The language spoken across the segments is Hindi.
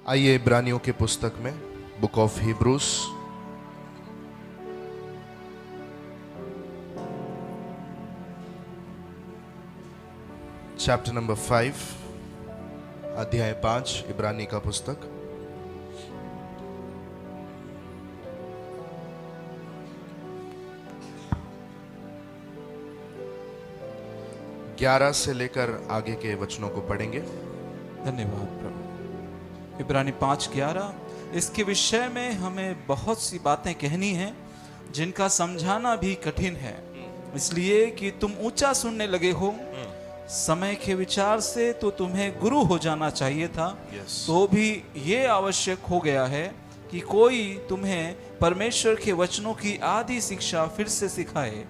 आइए इब्रानियों के पुस्तक में book of Hebrews chapter number 5 अध्याय 5 इब्रानी का पुस्तक। ग्यारह से लेकर आगे के वचनों को पढ़ेंगे। धन्यवाद प्रभु। इब्रानी 5:11 इसके विषय में हमें बहुत सी बातें कहनी हैं जिनका समझाना भी कठिन है, इसलिए कि तुम ऊंचा सुनने लगे हो। समय के विचार से तो तुम्हें गुरु हो जाना चाहिए था, तो भी ये आवश्यक हो गया है कि कोई तुम्हें परमेश्वर के वचनों की आधी शिक्षा फिर से सिखाए।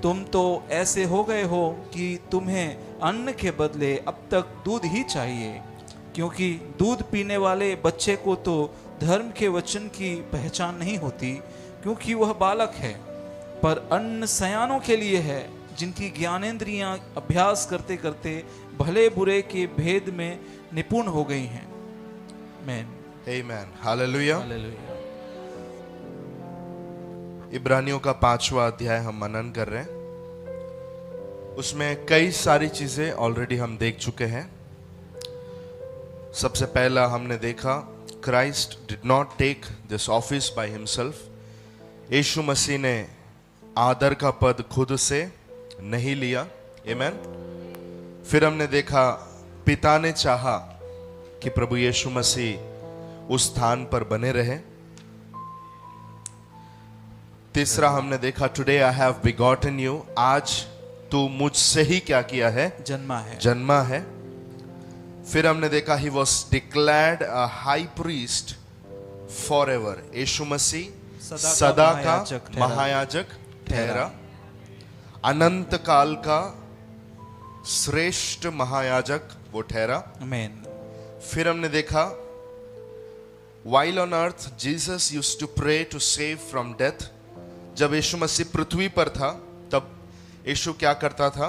तुम तो ऐसे हो गए हो कि तुम्हें अन्न के बदले अब तक दूध ही चाहिए, क्योंकि दूध पीने वाले बच्चे को तो धर्म के वचन की पहचान नहीं होती, क्योंकि वह बालक है। पर अन्न सयानों के लिए है, जिनकी ज्ञानेंद्रियां अभ्यास करते करते भले बुरे के भेद में निपुण हो गई हैं। आमीन, हालेलुया। हालेलुया। इब्रानियों का 5वां अध्याय हम मनन कर रहे हैं। उसमें कई सारी चीजें ऑलरेडी हम देख चुके हैं। सबसे पहला हमने देखा, Christ did not take this office by himself. यीशु मसीह ने आदर का पद खुद से नहीं लिया। आमीन। फिर हमने देखा, पिता ने चाहा कि प्रभु यीशु मसीह उस स्थान पर बने रहे। तीसरा हमने देखा, today I have begotten you, आज तू मुझसे ही क्या किया है? जन्मा है। फिर हमने देखा, he was declared a high priest for ever. यीशु मसीह सदा का महायाजक ठहरा, अनंत काल का श्रेष्ठ महायाजक वो ठहरा। आमीन। फिर हमने देखा, while on earth Jesus used to pray to save from death। जब यीशु मसीह पृथ्वी पर था तब यीशु क्या करता था?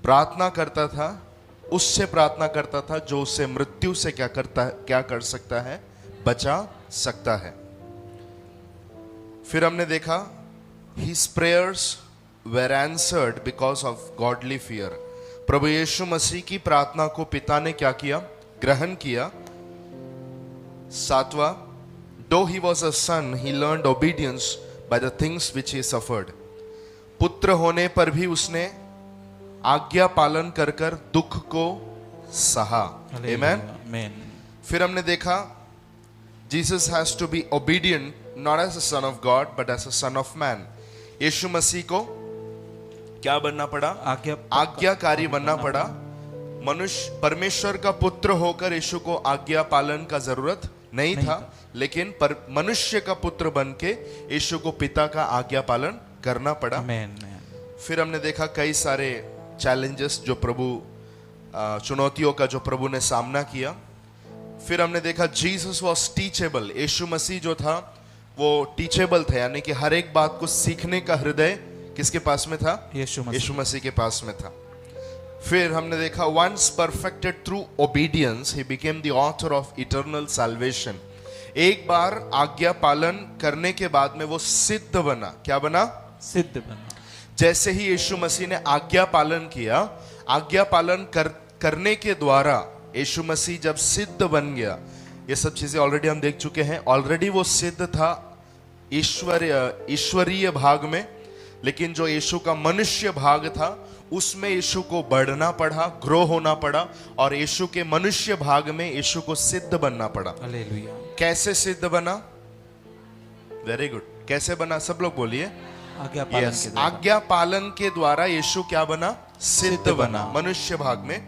प्रार्थना करता था, उससे प्रार्थना करता था जो उससे मृत्यु से क्या कर सकता है? बचा सकता है। फिर हमने देखा, his prayers were answered because of godly fear। प्रभु यीशु मसीह की प्रार्थना को पिता ने क्या किया? ग्रहण किया। सातवां, though he was a son, he learned obedience by the things which he suffered। पुत्र होने पर भी उसने आज्ञा पालन कर कर दुख को सहा। आमेन। फिर हमने देखा, Jesus has to be obedient not as a son of God but as a son of man। यीशु मसीह को क्या बनना पड़ा? आज्ञाकारी बनना पड़ा। मनुष्य परमेश्वर का पुत्र होकर यीशु को आज्ञा पालन का जरूरत नहीं था, लेकिन पर मनुष्य का पुत्र बन के यीशु को पिता का आज्ञा पालन करना पड़ा। फिर हमने देखा कई सारे चैलेंजेस जो प्रभु, चुनौतियों का जो प्रभु ने सामना किया। फिर हमने देखा, जीसस वॉज टीचेबल। यीशु मसीह जो था वो टीचेबल था, यानी कि हर एक बात को सीखने का हृदय किसके पास में था? यीशु मसीह के पास में था। फिर हमने देखा, once perfected through obedience he became the author of eternal salvation। एक बार आज्ञा पालन करने के बाद में वो सिद्ध बना। क्या बना? सिद्ध बना। जैसे ही यीशु मसीह ने आज्ञा पालन किया, आज्ञा पालन करने के द्वारा यीशु मसीह जब सिद्ध बन गया, ये सब चीजें ऑलरेडी हम देख चुके हैं। ऑलरेडी वो सिद्ध था ईश्वरीय भाग में, लेकिन जो यीशु का मनुष्य भाग था उसमें यीशु को बढ़ना पड़ा, ग्रो होना पड़ा, और यीशु के मनुष्य भाग में यीशु को सिद्ध बनना पड़ा। हालेलुया। कैसे सिद्ध बना? Very good. कैसे बना? सब लोग बोलिए। आज्ञा पालन के द्वारा यीशु क्या बना? सिद्ध बना मनुष्य भाग में।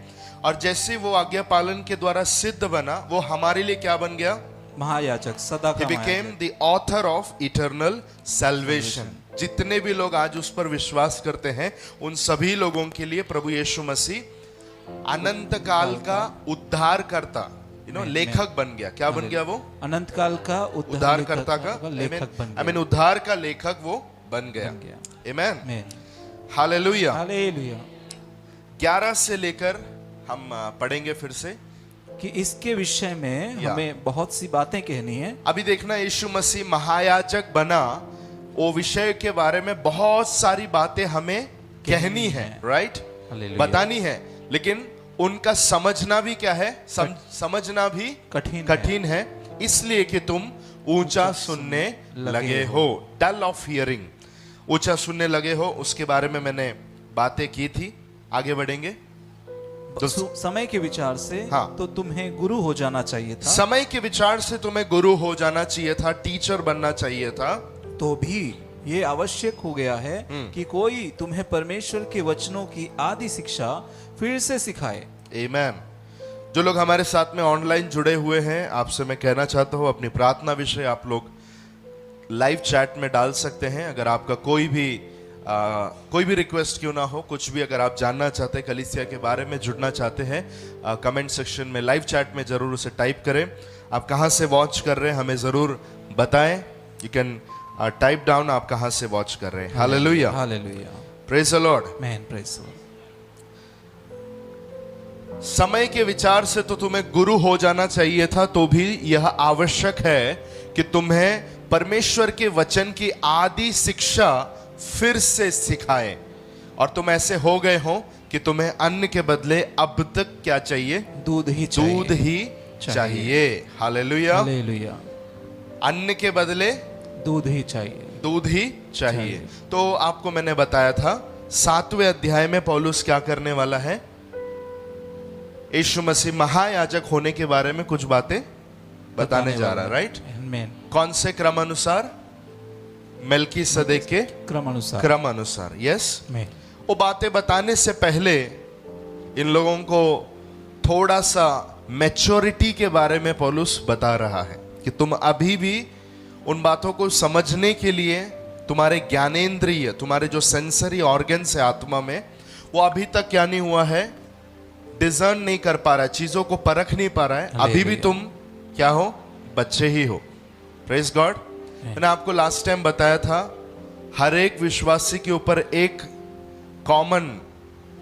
और जैसे वो आज्ञा पालन के द्वारा सिद्ध बना, वो हमारे लिए क्या बन गया? महायाजक, सदा का। He became the author of eternal salvation। जितने भी लोग आज उस पर विश्वास करते हैं, उन सभी लोगों के लिए प्रभु यीशु मसीह अनंत काल का उद्धारकर्ता, लेखक बन गया। क्या बन गया वो? अनंत काल का उद्धारकर्ता का लेखक बन गया। उद्धार का लेखक वो बन गया। आमीन, हालेलुया। 11 से लेकर हम पढ़ेंगे फिर से कि इसके विषय में या। हमें बहुत सी बातें कहनी है। अभी देखना, यीशु मसीह महायाजक बना, वो विषय के बारे में बहुत सारी बातें हमें कहनी है, राइट, हालेलुया। बतानी है, लेकिन उनका समझना भी क्या है, समझना भी कठिन है, इसलिए कि तुम ऊंचा सुनने लगे हो, डल ऑफ हियरिंग, ऊंचा सुनने लगे हो। उसके बारे में मैंने बातें की थी। आगे बढ़ेंगे। समय के विचार से हाँ। तो तुम्हें गुरु हो जाना चाहिए था, समय के विचार से तुम्हें गुरु हो जाना चाहिए था, टीचर बनना चाहिए था। तो भी ये आवश्यक हो गया है कि कोई तुम्हें परमेश्वर के वचनों की आदि शिक्षा फिर से सिखाए। आमेन। जो लोग हमारे साथ में ऑनलाइन जुड़े हुए हैं, आपसे मैं कहना चाहता हूँ, अपनी प्रार्थना विषय आप लोग लाइव चैट में डाल सकते हैं। अगर आपका कोई भी रिक्वेस्ट क्यों ना हो, कुछ भी अगर आप जानना चाहते हैं, कलीसिया के बारे में जुड़ना चाहते हैं, कमेंट सेक्शन में लाइव चैट में जरूर उसे टाइप करें। आप कहाँ से वॉच कर रहे हैं हमें जरूर बताएं। यू कैन टाइप डाउन आप कहाँ से वॉच कर रहे हैं। Hallelujah, hallelujah, praise the Lord, amen, praise the Lord. समय के विचार से तो तुम्हें गुरु हो जाना चाहिए था, तो भी यह आवश्यक है कि तुम्हें परमेश्वर के वचन की आदि शिक्षा फिर से सिखाए। और तुम ऐसे हो गए हो कि तुम्हें अन्न के बदले अब तक क्या चाहिए, दूध ही चाहिए। हालेलुया, हालेलुया, अन्न के बदले दूध ही चाहिए। तो आपको मैंने बताया था 7वें अध्याय में पौलुस क्या करने वाला है, यीशु मसीह महायाजक होने के बारे में कुछ बातें बताने जा रहा है, राइट। आमेन। कौन से क्रम अनुसार? मेल्कीसदेक के क्रम अनुसार, यस। वो बातें बताने से पहले इन लोगों को थोड़ा सा मैच्योरिटी के बारे में पौलुस बता रहा है कि तुम अभी भी उन बातों को समझने के लिए तुम्हारे ज्ञानेंद्रिय, तुम्हारे जो सेंसरी ऑर्गन्स है आत्मा में, वो अभी तक क्या नहीं हुआ है, डिजर्न नहीं कर पा रहा है, चीजों को परख नहीं पा रहा है। अभी भी तुम क्या हो, बच्चे ही हो। Praise God. मैंने आपको लास्ट टाइम बताया था, हर एक विश्वासी के ऊपर एक कॉमन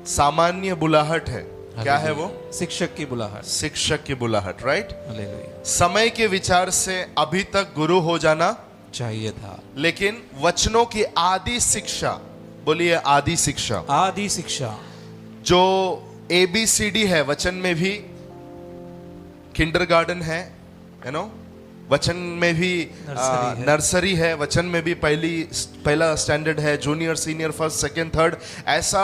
सामान्य बुलाहट है। क्या है वो? शिक्षक की बुलाहट, शिक्षक की बुलाहट, राइट। हालेलुया। समय के विचार से अभी तक गुरु हो जाना चाहिए था, लेकिन वचनों की आदि शिक्षा, बोलिए आदि शिक्षा, आदि शिक्षा, जो ABCD है, वचन में भी किंडरगार्टन है, यू नो, वचन में भी नर्सरी है, वचन में भी पहला स्टैंडर्ड है, junior, senior, first, second, third. ऐसा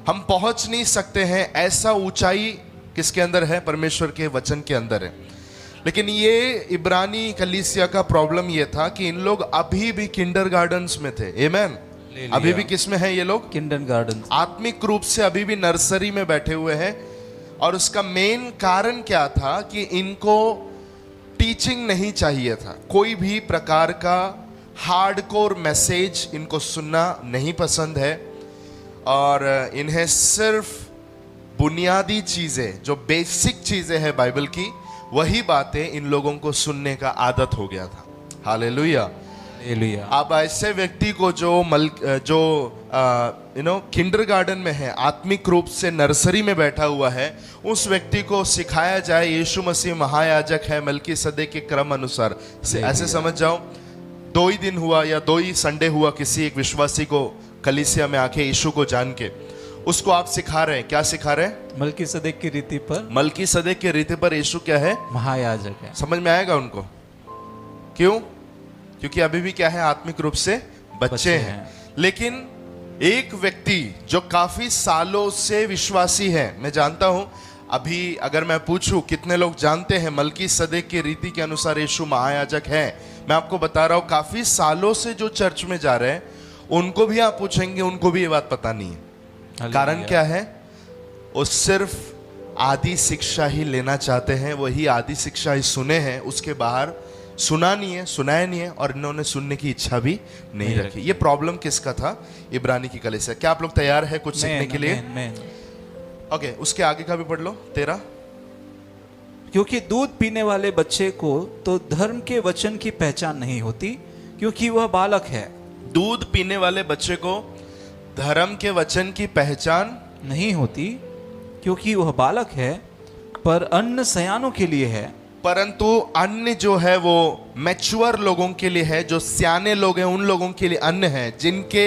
हम पहुंच नहीं सकते हैं, ऐसा ऊंचाई किसके अंदर है? परमेश्वर के वचन के अंदर है। लेकिन ये इब्रानी कलीसिया का प्रॉब्लम ये था कि इन लोग अभी भी किंडरगार्टन्स में थे। आमेन। अभी भी किस में है ये लोग? किंडरगार्टन। आत्मिक रूप से अभी भी नर्सरी में बैठे हुए हैं। और उसका मेन कारण क्या था कि इनको टीचिंग नहीं चाहिए था, कोई भी प्रकार का हार्डकोर मैसेज इनको सुनना नहीं पसंद है, और इन्हें सिर्फ बुनियादी चीजें, जो बेसिक चीजें हैं बाइबल की, वही बातें इन लोगों को सुनने का आदत हो गया था। Hallelujah, hallelujah. अब ऐसे व्यक्ति को जो किंडरगार्टन में है, आत्मिक रूप से नर्सरी में बैठा हुआ है, उस व्यक्ति को सिखाया जाए यीशु मसीह महायाजक है मेल्कीसदेक के क्रम अनुसार। ऐसे समझ जाओ, 2 ही दिन हुआ या 2 ही संडे हुआ किसी एक विश्वासी को कलीसिया में आके यीशु को जान के, उसको आप सिखा रहे हैं, क्या सिखा रहे हैं? मल्कीसदेक की रीति पर, मल्कीसदेक की रीति पर यीशु क्या है? महायाजक है। समझ में आएगा उनको? क्यों? क्योंकि अभी भी क्या है, आत्मिक रूप से बच्चे हैं। लेकिन एक व्यक्ति जो काफी सालों से विश्वासी है, मैं जानता हूं, अभी अगर मैं पूछूं कितने लोग जानते हैं मल्कीसदेक की रीति के अनुसार यीशु महायाजक है, मैं आपको बता रहा हूं, काफी सालों से जो चर्च में जा रहे हैं, उनको भी आप पूछेंगे, उनको भी ये बात पता नहीं है। कारण क्या है? वो सिर्फ आदि शिक्षा ही लेना चाहते हैं, वही आदि शिक्षा ही सुने हैं, उसके बाहर सुना नहीं है, सुनाया नहीं है, और इन्होंने सुनने की इच्छा भी नहीं रखी। ये प्रॉब्लम किसका था? इब्रानी की कलीसिया। क्या आप लोग तैयार है कुछ सीखने के लिए? ओके, उसके आगे का भी पढ़ लो, 13। क्योंकि दूध पीने वाले बच्चे को तो धर्म के वचन की पहचान नहीं होती, क्योंकि वह बालक है। दूध पीने वाले बच्चे को धर्म के वचन की पहचान नहीं होती, क्योंकि वह बालक है। पर अन्न सयानों के लिए है, परंतु अन्न जो है वो मैच्योर लोगों के लिए है, जो सियाने लोग हैं उन लोगों के लिए अन्न है, जिनके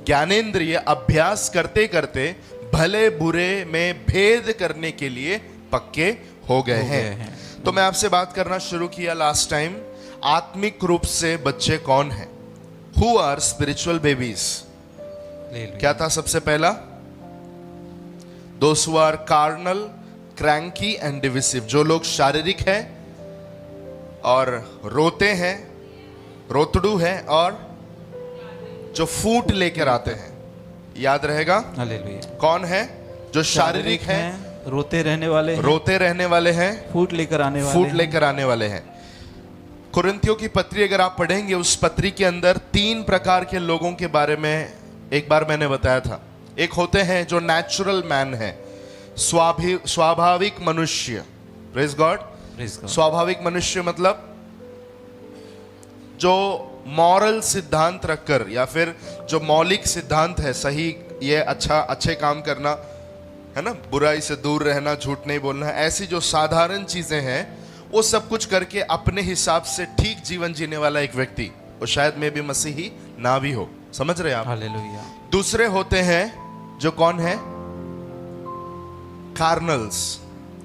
ज्ञानेंद्रिय अभ्यास करते करते भले बुरे में भेद करने के लिए पक्के हो गए हैं। तो मैं आपसे बात करना शुरू किया लास्ट टाइम, आत्मिक रूप से बच्चे कौन हैं? Who are spiritual babies? क्या था सबसे पहला? Those who are carnal, cranky and divisive, जो लोग शारीरिक हैं और रोते हैं, रोतड़ू हैं, और जो फूट लेकर आते हैं। याद रहेगा हालेलुया। कौन है? जो शारीरिक हैं, रोते रहने वाले हैं, रोते रहने वाले हैं, फूट लेकर आने वाले फूट हैं। लेकर आने वाले हैं। कुरिन्थियों की पत्री अगर आप पढ़ेंगे, उस पत्री के अंदर 3 प्रकार के लोगों के बारे में एक बार मैंने बताया था। एक होते हैं जो नेचुरल मैन है, स्वाभाविक मनुष्य। Praise God. स्वाभाविक मनुष्य मतलब जो मॉरल सिद्धांत रखकर, या फिर जो मौलिक सिद्धांत है, सही ये अच्छा, अच्छे काम करना है ना, बुराई से दूर रहना, झूठ नहीं बोलना, ऐसी जो साधारण चीजें हैं वो सब कुछ करके अपने हिसाब से ठीक जीवन जीने वाला एक व्यक्ति, वो शायद में भी मसीही ना भी हो। समझ रहे हैं आप? हालेलुया। दूसरे होते हैं जो कौन है? कार्नल्स,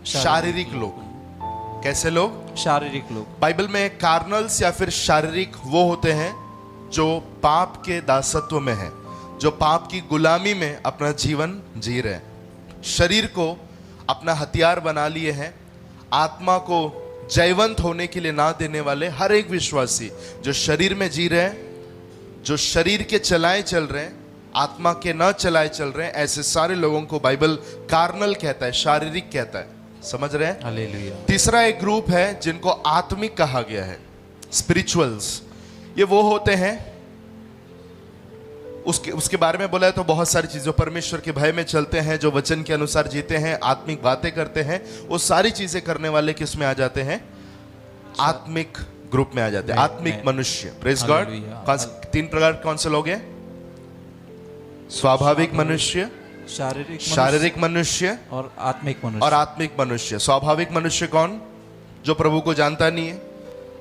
शारीरिक लोग। कैसे लोग? शारीरिक लोग। बाइबल में कार्नल्स या फिर शारीरिक वो होते हैं जो पाप के दासत्व में है, जो पाप की गुलामी में अपना जीवन जी रहे हैं, शरीर को अपना हथियार बना लिए हैं, आत्मा को जयवंत होने के लिए ना देने वाले हर एक विश्वासी जो शरीर में जी रहे हैं, जो शरीर के चलाए चल रहे हैं, आत्मा के न चलाए चल रहे हैं, ऐसे सारे लोगों को बाइबल कार्नल कहता है, शारीरिक कहता है। समझ रहे हैं? हालेलुया। तीसरा एक ग्रुप है जिनको आत्मिक कहा गया है, स्पिरिचुअल्स। ये वो होते हैं, उसके बारे में बोला है तो बहुत सारी चीजें, परमेश्वर के भय में चलते हैं, जो वचन के अनुसार जीते हैं, आत्मिक बातें करते हैं, वो सारी चीजें करने वाले किस में आ जाते हैं? आत्मिक ग्रुप में आ जाते हैं, आत्मिक मनुष्य। Praise God. 3 प्रकार कौन से लोग हैं? स्वाभाविक मनुष्य, शारीरिक मनुष्य और आत्मिक मनुष्य। और आत्मिक मनुष्य। स्वाभाविक मनुष्य कौन? जो प्रभु को जानता नहीं है,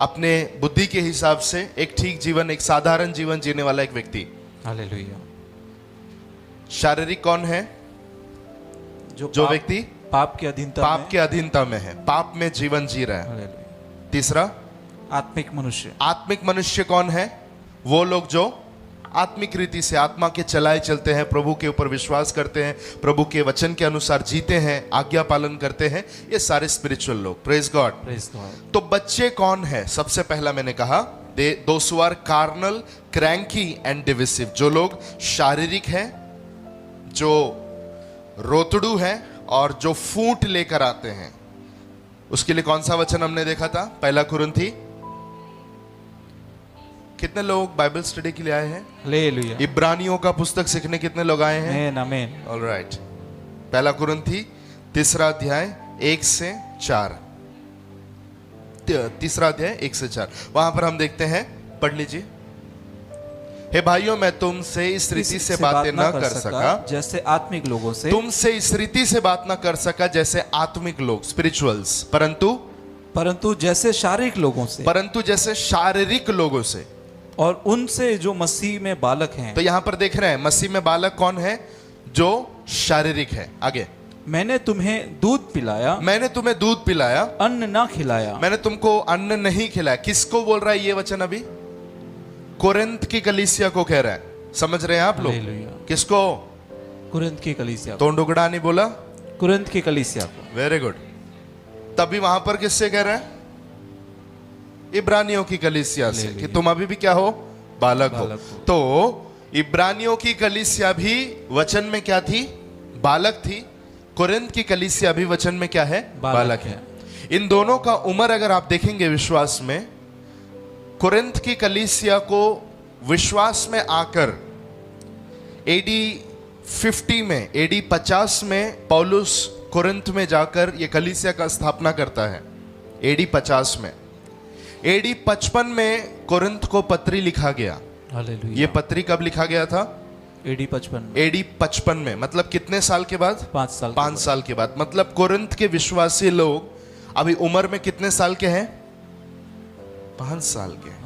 अपने बुद्धि के हिसाब से एक ठीक जीवन, एक साधारण जीवन जीने वाला एक व्यक्ति। हालेलुया। शारीरिक कौन है? जो व्यक्ति पाप के अधीनता में है, पाप में जीवन जी रहा है। हालेलुया। तीसरा आत्मिक मनुष्य। आत्मिक मनुष्य कौन है? वो लोग जो आत्मिक रीति से आत्मा के चलाए चलते हैं, प्रभु के ऊपर विश्वास करते हैं, प्रभु के वचन के अनुसार जीते हैं, आज्ञा पालन करते हैं, ये सारे स्पिरिचुअल लोग। Praise God. Praise God. तो बच्चे कौन है? सबसे पहला मैंने कहा those who are carnal, cranky and divisive, जो लोग शारीरिक हैं, जो रोतड़ू हैं और जो फूट लेकर आते हैं। उसके लिए कौन सा वचन हमने देखा था? 1 कुरिन्थी। कितने लोग बाइबल स्टडी के लिए आए हैं? हालेलुया। इब्रानियों का पुस्तक सीखने कितने लोग आए हैं? आमीन, आमीन। ऑलराइट। 1 कुरिन्थी 3 अध्याय 1 से 4। 3 अध्याय 1 से 4, वहां पर हम देखते हैं, पढ़ लीजिए। हे भाइयों, मैं तुमसे इस रीति से बातें न कर सका जैसे आत्मिक लोगों से, तुमसे इस रीति से बात न कर सका जैसे आत्मिक लोग, स्पिरिचुअल्स, परंतु जैसे शारीरिक लोगों से, परंतु जैसे शारीरिक लोगों से, और उनसे जो मसीह में बालक हैं। तो यहां पर देख रहे हैं मसीह में बालक कौन है? जो शारीरिक है। आगे, मैंने तुम्हें दूध पिलाया, मैंने तुम्हें दूध पिलाया, अन्न ना खिलाया। मैंने तुमको अन्न नहीं खिलाया। किसको बोल रहा है ये वचन? अभी कोरिन्थ की कलीसिया को कह रहा है। समझ रहे हैं आप लोग? किसको? कुरिन्थ की कलीसिया। तो डुगड़ा नहीं बोला, कुरिन्थ की कलीसिया को। Very good. तभी वहां पर किससे कह रहा है? इब्रानियों की कलीसिया से, कि तुम अभी भी क्या हो? बालक हो। तो इब्रानियों की कलीसिया भी वचन में क्या थी? बालक थी। कोरिन्थ की कलीसिया भी वचन में क्या है? बालक है। इन दोनों का उम्र अगर आप देखेंगे विश्वास में, कोरिन्थ की कलीसिया को विश्वास में आकर एडी 50 में, एडी 50 में पौलुस कोरिन्थ में जाकर ये कलीसिया का स्थापना करता है। एडी 50 में। एडी 55 में कोरिन्थ को पत्री लिखा गया। हालेलुया। ये पत्री कब लिखा गया था? एडी 55 में, एडी 55 में, मतलब कितने साल के बाद? 5 साल 5 साल के बाद। मतलब कोरिन्थ के विश्वासी लोग अभी उम्र में कितने साल के हैं? 5 साल के।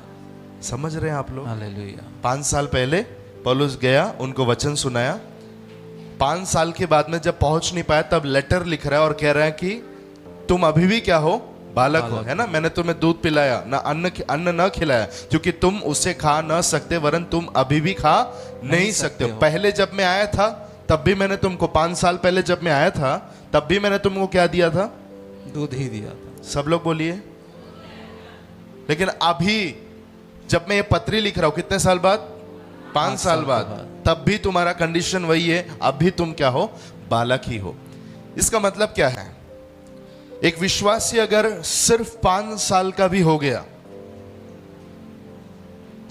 समझ रहे हैं आप लोग? हालेलुया। 5 साल पहले पौलुस गया, उनको वचन सुनाया। 5 साल के बाद में जब पहुंच नहीं पाया, तब लेटर लिख रहा है और कह रहा है कि तुम अभी भी क्या हो? बालक हो, है ना। मैंने तुम्हें दूध पिलाया, ना अन्न न खिलाया, क्योंकि तुम उसे खा न सकते, वरन तुम अभी भी खा नहीं सकते हो। पहले जब मैं आया था तब भी मैंने तुमको, 5 साल पहले जब मैं आया था तब भी मैंने तुमको क्या दिया था? दूध ही दिया था। सब लोग बोलिए। लेकिन अभी जब मैं ये पत्री लिख रहा हूं, कितने साल बाद? 5 साल बाद, तब भी तुम्हारा कंडीशन वही है, अब भी तुम क्या हो? बालक ही हो। इसका मतलब क्या है? एक विश्वासी अगर सिर्फ 5 साल का भी हो गया,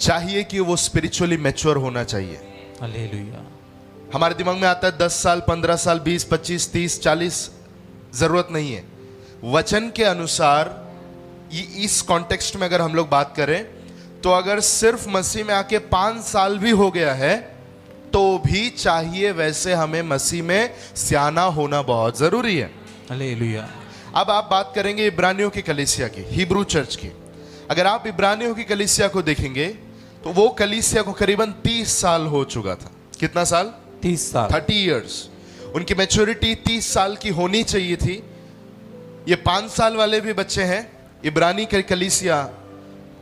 चाहिए कि वो स्पिरिचुअली मैच्योर होना चाहिए। हालेलुया। हमारे दिमाग में आता है 10 साल, 15 साल, 20, 25, 30, 40, जरूरत नहीं है। वचन के अनुसार इस कॉन्टेक्स्ट में अगर हम लोग बात करें, तो अगर सिर्फ मसीह में आके 5 साल भी हो गया है, तो भी चाहिए वैसे हमें मसीह में सियाना होना बहुत जरूरी है। हालेलुया। अब आप बात करेंगे इब्रानियों की कलीसिया की, हिब्रू चर्च की। अगर आप इब्रानियों की कलीसिया को देखेंगे, तो वो कलीसिया को करीबन 30 साल हो चुका था। कितना साल? 30 साल। 30 इयर्स। उनकी मैच्योरिटी 30 साल की होनी चाहिए थी। ये 5 साल वाले भी बच्चे हैं। इब्रानी की कलीसिया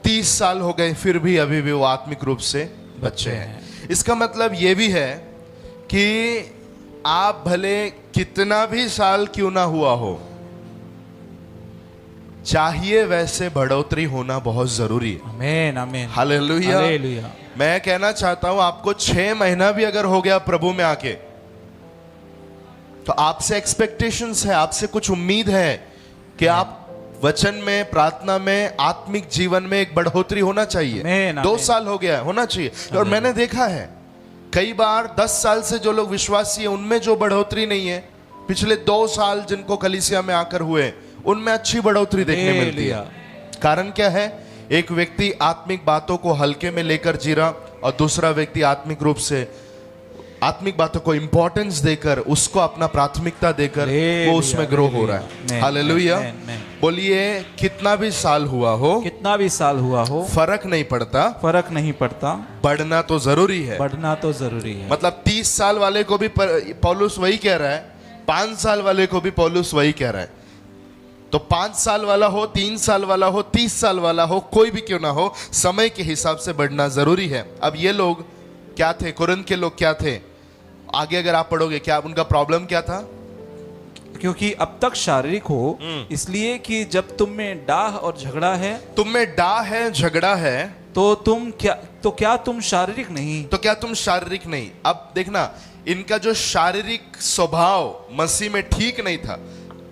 30 साल हो गए, फिर भी अभी भी वो आत्मिक रूप से बच्चे हैं। इसका मतलब ये भी है कि आप भले कितना भी साल क्यों ना हुआ हो, चाहिए वैसे बढ़ोतरी होना बहुत जरूरी है। आमीन, आमीन। हालेलुया। हालेलुया। मैं कहना चाहता हूं, आपको 6 महीना भी अगर हो गया प्रभु में आके, तो आपसे एक्सपेक्टेशंस है, आपसे कुछ उम्मीद है कि आप वचन में, प्रार्थना में, आत्मिक जीवन में एक बढ़ोतरी होना चाहिए। आमीन, 2 आमीन। साल हो गया है, होना चाहिए। और मैंने देखा है कई बार 10 साल से जो लोग विश्वासी है, उनमें जो बढ़ोतरी नहीं है, पिछले 2 साल जिनको कलीसिया में आकर हुए, उनमें अच्छी बढ़ोतरी देखने मिलती है। कारण क्या है? एक व्यक्ति आत्मिक बातों को हल्के में लेकर जी रहा, और दूसरा व्यक्ति आत्मिक रूप से आत्मिक बातों को इंपॉर्टेंस देकर, उसको अपना प्राथमिकता देकर वो उसमें ग्रो हो रहा है। हालेलुया। बोलिए, कितना भी साल हुआ हो, कितना भी साल हुआ हो, फर्क नहीं पड़ता, फर्क नहीं पड़ता, बढ़ना तो जरूरी है। बढ़ना तो जरूरी है। मतलब 30 साल वाले को भी पौलुस वही कह रहा है, 5 साल वाले को भी पौलुस वही कह रहा है। तो 5 साल वाला हो, 3 साल वाला हो, 30 साल वाला हो, कोई भी क्यों ना हो, समय के हिसाब से बढ़ना जरूरी है। अब ये लोग क्या थे? कोरिन्थ के लोग क्या थे? आगे अगर आप पढ़ोगे, क्या उनका प्रॉब्लम क्या था? क्योंकि अब तक शारीरिक हो, इसलिए कि जब तुम में डाह और झगड़ा है, तुम में डाह है, झगड़ा है, तो क्या तुम शारीरिक नहीं? तो क्या तुम शारीरिक नहीं? अब देखना, इनका जो शारीरिक स्वभाव मसीह में ठीक नहीं था,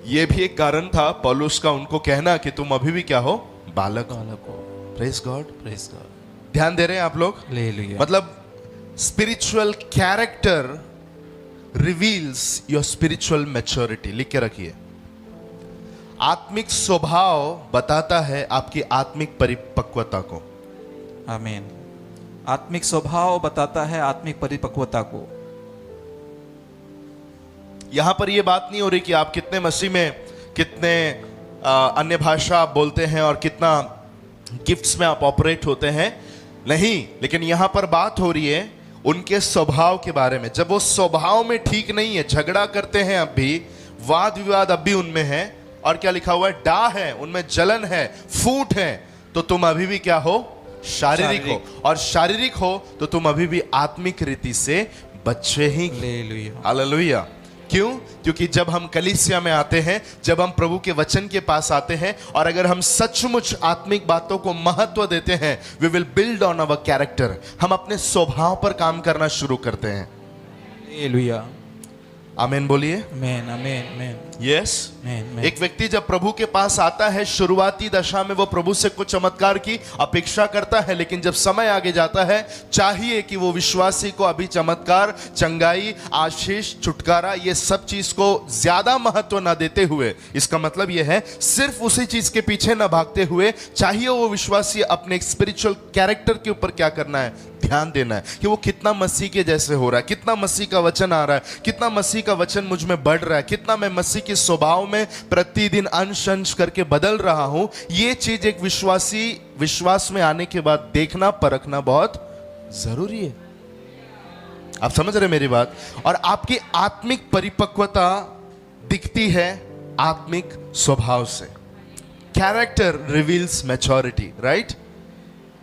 यह भी एक कारण था पौलुस का उनको कहना कि तुम अभी भी क्या हो? बालक हो। Praise God, praise God. ध्यान दे रहे हैं आप लोग? हालेलुया। मतलब spiritual character reveals your spiritual maturity. लिख के रखिए, आत्मिक स्वभाव बताता है आपकी आत्मिक परिपक्वता को। आमीन। आत्मिक स्वभाव बताता है आत्मिक परिपक्वता को। यहां पर यह बात नहीं हो रही कि आप कितने मसीह में, कितने अन्य भाषा आप बोलते हैं और कितना गिफ्ट्स में आप ऑपरेट होते हैं, नहीं। लेकिन यहां पर बात हो रही है उनके स्वभाव के बारे में। जब वो स्वभाव में ठीक नहीं है, झगड़ा करते हैं, अब भी वाद विवाद अब भी उनमें है, और क्या लिखा हुआ है? डाह है, उनमें जलन है, फूट है, तो तुम अभी भी क्या हो? शारीरिक हो। और शारीरिक हो तो तुम अभी भी आत्मिक रीति से बच्चे ही। हालेलुया। क्यों? क्योंकि जब हम कलीसिया में आते हैं, जब हम प्रभु के वचन के पास आते हैं, और अगर हम सचमुच आत्मिक बातों को महत्व देते हैं, we will build on our character. हम अपने स्वभाव पर काम करना शुरू करते हैं। हालेलुया। आमीन बोलिए। आमीन, आमीन, आमीन। यस। एक व्यक्ति जब प्रभु के पास आता है, शुरुआती दशा में वो प्रभु से कुछ चमत्कार की अपेक्षा करता है, लेकिन जब समय आगे जाता है, चाहिए कि वो विश्वासी को अभी चमत्कार, चंगाई, आशीष, छुटकारा, ये सब चीज को ज्यादा महत्व ना देते हुए, इसका मतलब ये है सिर्फ उसी चीज के पीछे ना भागते हुए, चाहिए वो विश्वासी अपने स्पिरिचुअल कैरेक्टर के ऊपर क्या करना है? ध्यान देना है कि वो कितना मसीह के जैसे हो रहा है, कितना मसीह का वचन आ रहा है, कितना मसीह का वचन मुझ में बढ़ रहा है, कितना मैं मसीह के स्वभाव में प्रतिदिन अंश अंश करके बदल रहा हूं। ये चीज एक विश्वास में आने के बाद देखना परखना बहुत जरूरी है। आप समझ रहे मेरी बात? और आपकी आत्मिक परिपक्वता दिखती है आत्मिक स्वभाव से। Character reveals maturity, right?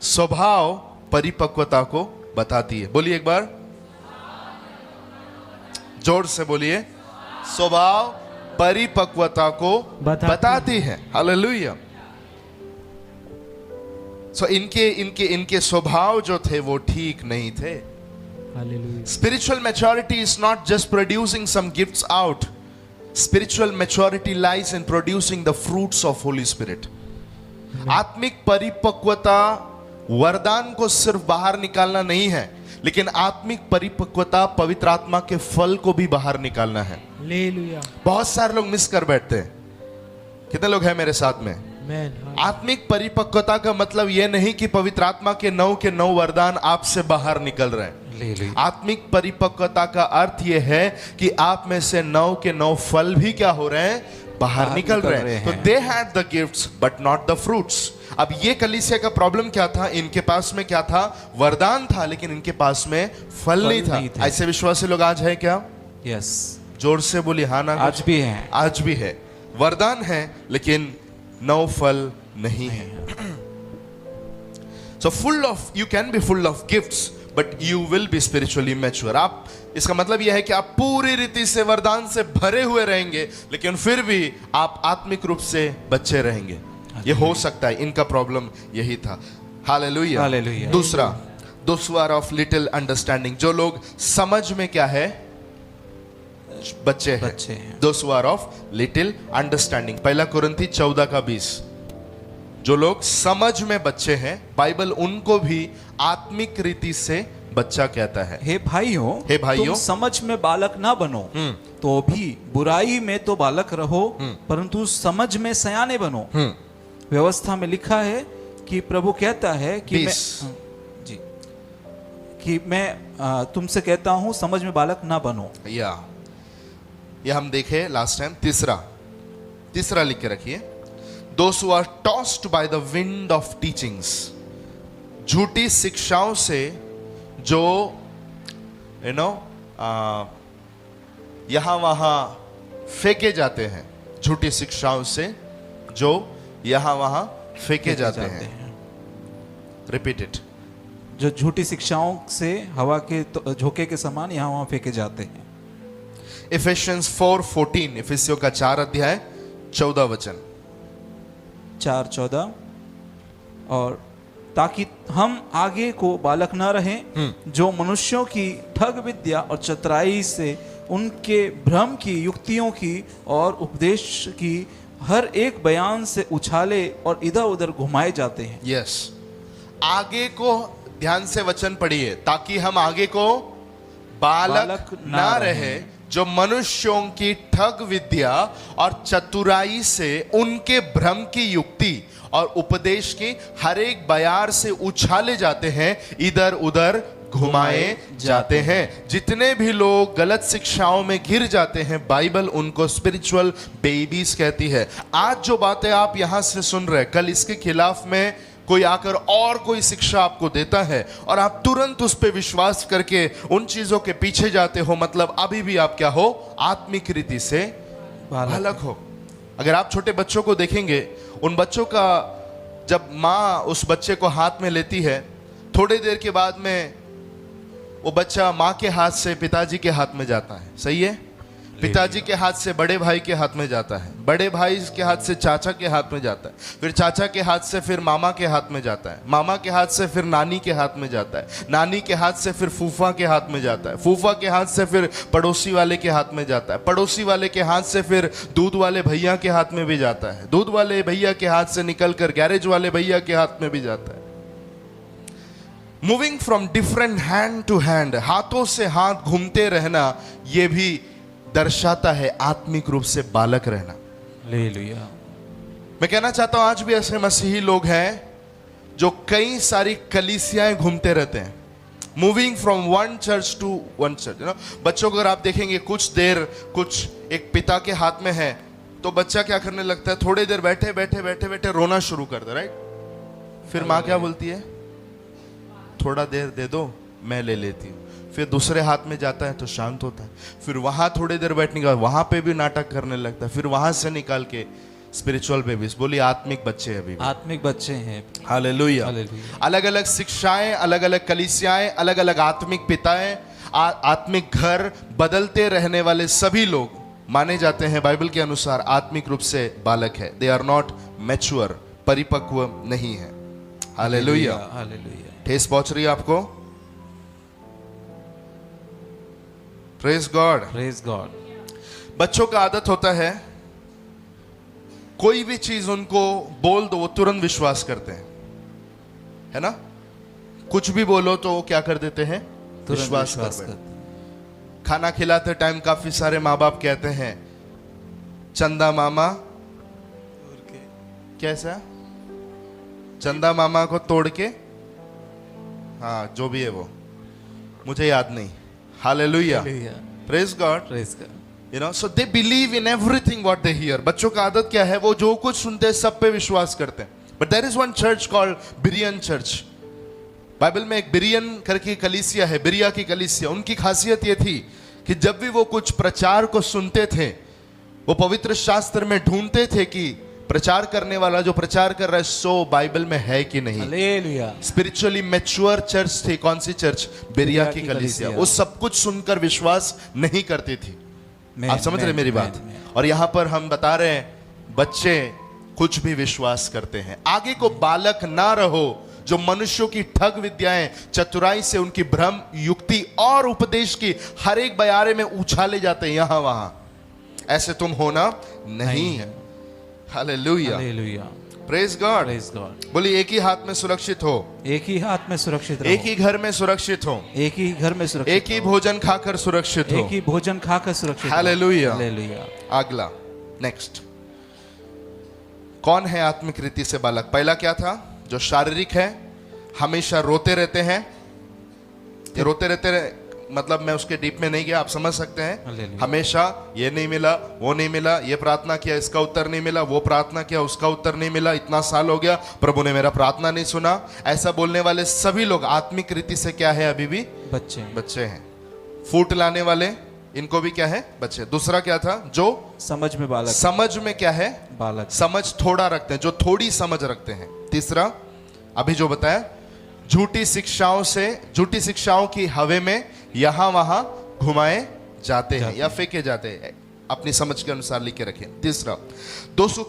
स्वभाव परिपक्वता को बताती है। बोलिए एक बार, जोर से बोलिए, स्वभाव परिपक्वता को बताती है। हालेलुया। सो इनके स्वभाव जो थे वो ठीक नहीं थे। Spiritual maturity is not just producing some gifts out. Spiritual maturity lies in producing the fruits of holy spirit. आत्मिक परिपक्वता वरदान को सिर्फ बाहर निकालना नहीं है, लेकिन आत्मिक परिपक्वता पवित्र आत्मा के फल को भी बाहर निकालना है। हालेलुया। बहुत सारे लोग मिस कर बैठते हैं। कितने लोग हैं मेरे साथ में? आत्मिक परिपक्वता का मतलब यह नहीं कि पवित्र आत्मा के 9 वरदान आपसे बाहर निकल रहे हैं। आत्मिक परिपक्वता का अर्थ यह है कि आप में से 9 फल भी क्या हो रहे हैं? बाहर निकल रहे हैं। तो they had the gifts but not the fruits. अब ये कलीसिया का प्रॉब्लम क्या था? इनके पास में क्या था? वरदान था, लेकिन इनके पास में फल नहीं था। ऐसे विश्वासी लोग आज है क्या? यस। जोर से बोलिए हाँ ना। आज भी है। आज भी है। वरदान है लेकिन 9 फल नहीं है। So you can be full of gifts, but you will be spiritually mature. आप, इसका मतलब यह है कि आप पूरी रीति से वरदान से भरे हुए रहेंगे, लेकिन फिर भी आप आत्मिक रूप से बच्चे रहेंगे। ये हो सकता है। इनका प्रॉब्लम यही था। हालेलुया। हालेलुया। दूसरा, those who are of little understanding, जो लोग समझ में क्या है? बच्चे हैं। Those who are of little understanding। 1 कुरिन्थी 14:20। जो लोग समझ में बच्चे हैं, बाइबल उनको भी आत्मिक रीति से बच्चा कहता है। हे भाइयों, तुम समझ में बालक ना बनो, तो भी बुराई में तो बालक रहो, परंतु समझ में सयाने बनो। व्यवस्था में लिखा है कि प्रभु कहता है कि मैं तुमसे कहता हूं समझ में बालक ना बनो। ये हम देखे लास्ट टाइम। तीसरा लिख के रखिए, Those who are tossed by the wind of teachings। झूठी शिक्षाओं से जो यहां वहां फेंके जाते हैं। झूठी शिक्षाओं से जो यहां वहां फेंके जाते हैं। Repeat it. जो झूठी शिक्षाओं से हवा के झोंके के समान यहां वहां फेंके जाते हैं। Ephesians 4:14। इफिसियों का 4 अध्याय 14 वचन। 4:14। और ताकि हम आगे को बालक न रहें, जो मनुष्यों की ठग विद्या और चतुराई से, उनके भ्रम की युक्तियों की और उपदेश की हर एक बयान से उछाले और इधर उधर घुमाए जाते हैं। यस। आगे को ध्यान से वचन पढ़िए, ताकि हम आगे को बालक ना रहे, जो मनुष्यों की ठग विद्या और चतुराई से, उनके भ्रम की युक्ति और उपदेश की हर एक बयार से उछाले जाते हैं, इधर उधर घुमाए जाते हैं। जितने भी लोग गलत शिक्षाओं में घिर जाते हैं, बाइबल उनको स्पिरिचुअल बेबीज कहती है। आज जो बातें आप यहां से सुन रहे हैं, कल इसके खिलाफ में कोई आकर और कोई शिक्षा आपको देता है और आप तुरंत उस पर विश्वास करके उन चीजों के पीछे जाते हो, मतलब अभी भी आप क्या हो? आत्मिक रीति से बालक हो। अगर आप छोटे बच्चों को देखेंगे, उन बच्चों का जब माँ उस बच्चे को हाथ में लेती है, थोड़ी देर के बाद में वो बच्चा माँ के हाथ से पिताजी के हाथ में जाता है। सही है? पिताजी के हाथ से बड़े भाई के हाथ में जाता है, बड़े भाई के हाथ से चाचा के हाथ में जाता है, फिर चाचा के हाथ से फिर मामा के हाथ में जाता है, मामा के हाथ से फिर नानी के हाथ में जाता है, नानी के हाथ से फिर फूफा के हाथ में जाता है, फूफा के हाथ से फिर पड़ोसी वाले के हाथ में जाता है, पड़ोसी वाले के हाथ से फिर दूध वाले भैया के हाथ में भी जाता है, दूध वाले भैया के हाथ से निकल कर गैरेज वाले भैया के हाथ में भी जाता है। Moving from different hand to hand, हाथों से हाथ घूमते रहना, यह भी दर्शाता है आत्मिक रूप से बालक रहना। हालेलुया। मैं कहना चाहता हूं, आज भी ऐसे मसीही लोग हैं जो कई सारी कलीसियाएं घूमते रहते हैं, moving from one church to one church, you know. बच्चों को अगर आप देखेंगे कुछ देर कुछ एक पिता के हाथ में है तो बच्चा क्या करने लगता है, थोड़ी देर बैठे बैठे बैठे बैठे रोना शुरू कर दे, राइट। फिर माँ क्या बोलती है, थोड़ा देर दे दो मैं ले लेती हूँ। फिर दूसरे हाथ में जाता है तो शांत होता है। फिर वहां थोड़ी देर बैठने के बाद वहां पे भी नाटक करने लगता है। फिर वहां से निकाल के स्पिरिचुअल बेबीज, बोली आत्मिक बच्चे अभी भी। आत्मिक बच्चे हैं। हालेलुया। हालेलुया। अलग अलग शिक्षाएं, अलग अलग कलीसियाएं, अलग अलग आत्मिक पिताएं, आत्मिक घर, बदलते रहने वाले सभी लोग माने जाते हैं बाइबल के अनुसार आत्मिक रूप से बालक है। दे आर नॉट मैच्योर, परिपक्व नहीं है। हालेलुया। हालेलुया। ठेस पहुंच रही है आपको? Praise God. Praise God. बच्चों का आदत होता है कोई भी चीज उनको बोल दो वो तुरंत विश्वास करते हैं, है ना। कुछ भी बोलो तो वो क्या कर देते हैं, विश्वास करते हैं। खाना खिलाते टाइम काफी सारे माँ बाप कहते हैं चंदा मामा कैसा, चंदा मामा को तोड़ के, हाँ जो भी है वो मुझे याद नहीं। Hallelujah. Praise God. Praise God. You know, so they believe in everything what they hear. बच्चों का आदत क्या है, वो जो कुछ सुनते हैं सब पे विश्वास करते हैं। But there is one church called Berean Church. Bible में एक बिरियन करके कलीसिया है, बिरिया की कलीसिया। उनकी खासियत ये थी कि जब भी वो कुछ प्रचार को सुनते थे वो पवित्र शास्त्र में ढूंढते थे कि प्रचार करने वाला जो प्रचार कर रहा है सो बाइबल में है कि नहीं। हालेलुया। स्पिरिचुअली मैच्योर चर्च थी। कौन सी चर्च? बिरिया की कलीसिया। वो सब कुछ सुनकर विश्वास नहीं करती थी। आप समझ रहे मेरी बात? और यहां पर हम बता रहे हैं बच्चे कुछ भी विश्वास करते हैं। आगे को बालक ना रहो जो मनुष्यों की ठग विद्याएं, चतुराई से उनकी भ्रम, युक्ति और उपदेश की हर एक बयारे में उछाले जाते हैं यहां वहां। ऐसे तुम होना नहीं है। Hallelujah. Hallelujah. Praise God. Praise God. बोलिए एक ही हाथ में सुरक्षित हो, एक ही हाथ में सुरक्षित रहो, एक ही घर में सुरक्षित हो, एक ही घर में सुरक्षित, एक ही भोजन खाकर सुरक्षित हो। एक ही भोजन खाकर सुरक्षित। हालेलुया। हालेलुया। अगला नेक्स्ट, कौन है आत्मिक रीति से बालक? पहला क्या था? जो शारीरिक है, हमेशा रोते रहते हैं। ये रोते रहते मतलब मैं उसके डीप में नहीं गया, आप समझ सकते हैं। हालेलुया। हमेशा ये नहीं मिला, वो नहीं मिला, ये प्रार्थना किया इसका उत्तर नहीं मिला, वो प्रार्थना किया उसका उत्तर नहीं मिला, इतना साल हो गया प्रभु ने मेरा प्रार्थना नहीं सुना। ऐसा बोलने वाले सभी लोग आत्मिक रीति से क्या है? अभी भी बच्चे हैं। फूट लाने वाले, इनको भी क्या है? बच्चे। दूसरा क्या था? जो समझ में बालक। समझ में क्या है? बालक। समझ थोड़ा रखते हैं, जो थोड़ी समझ रखते हैं। तीसरा अभी जो बताया, झूठी शिक्षाओं से, झूठी शिक्षाओं की हवे में यहां वहां घुमाए जाते हैं या फेंके जाते हैं। अपनी समझ के अनुसार लिख के रखें। तीसरा, those who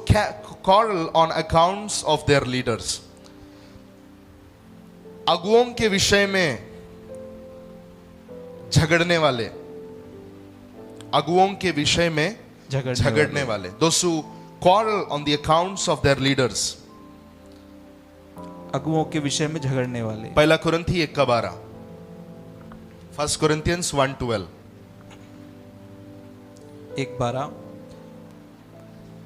quarrel on accounts of their leaders, अगुओं के विषय में झगड़ने वाले, अगुओं के विषय में झगड़ने वाले। Those who quarrel on the accounts of their leaders, अगुओं के विषय में झगड़ने वाले। पहला कुरिन्थी 1:12, 1 Corinthians 1:12। 1:12।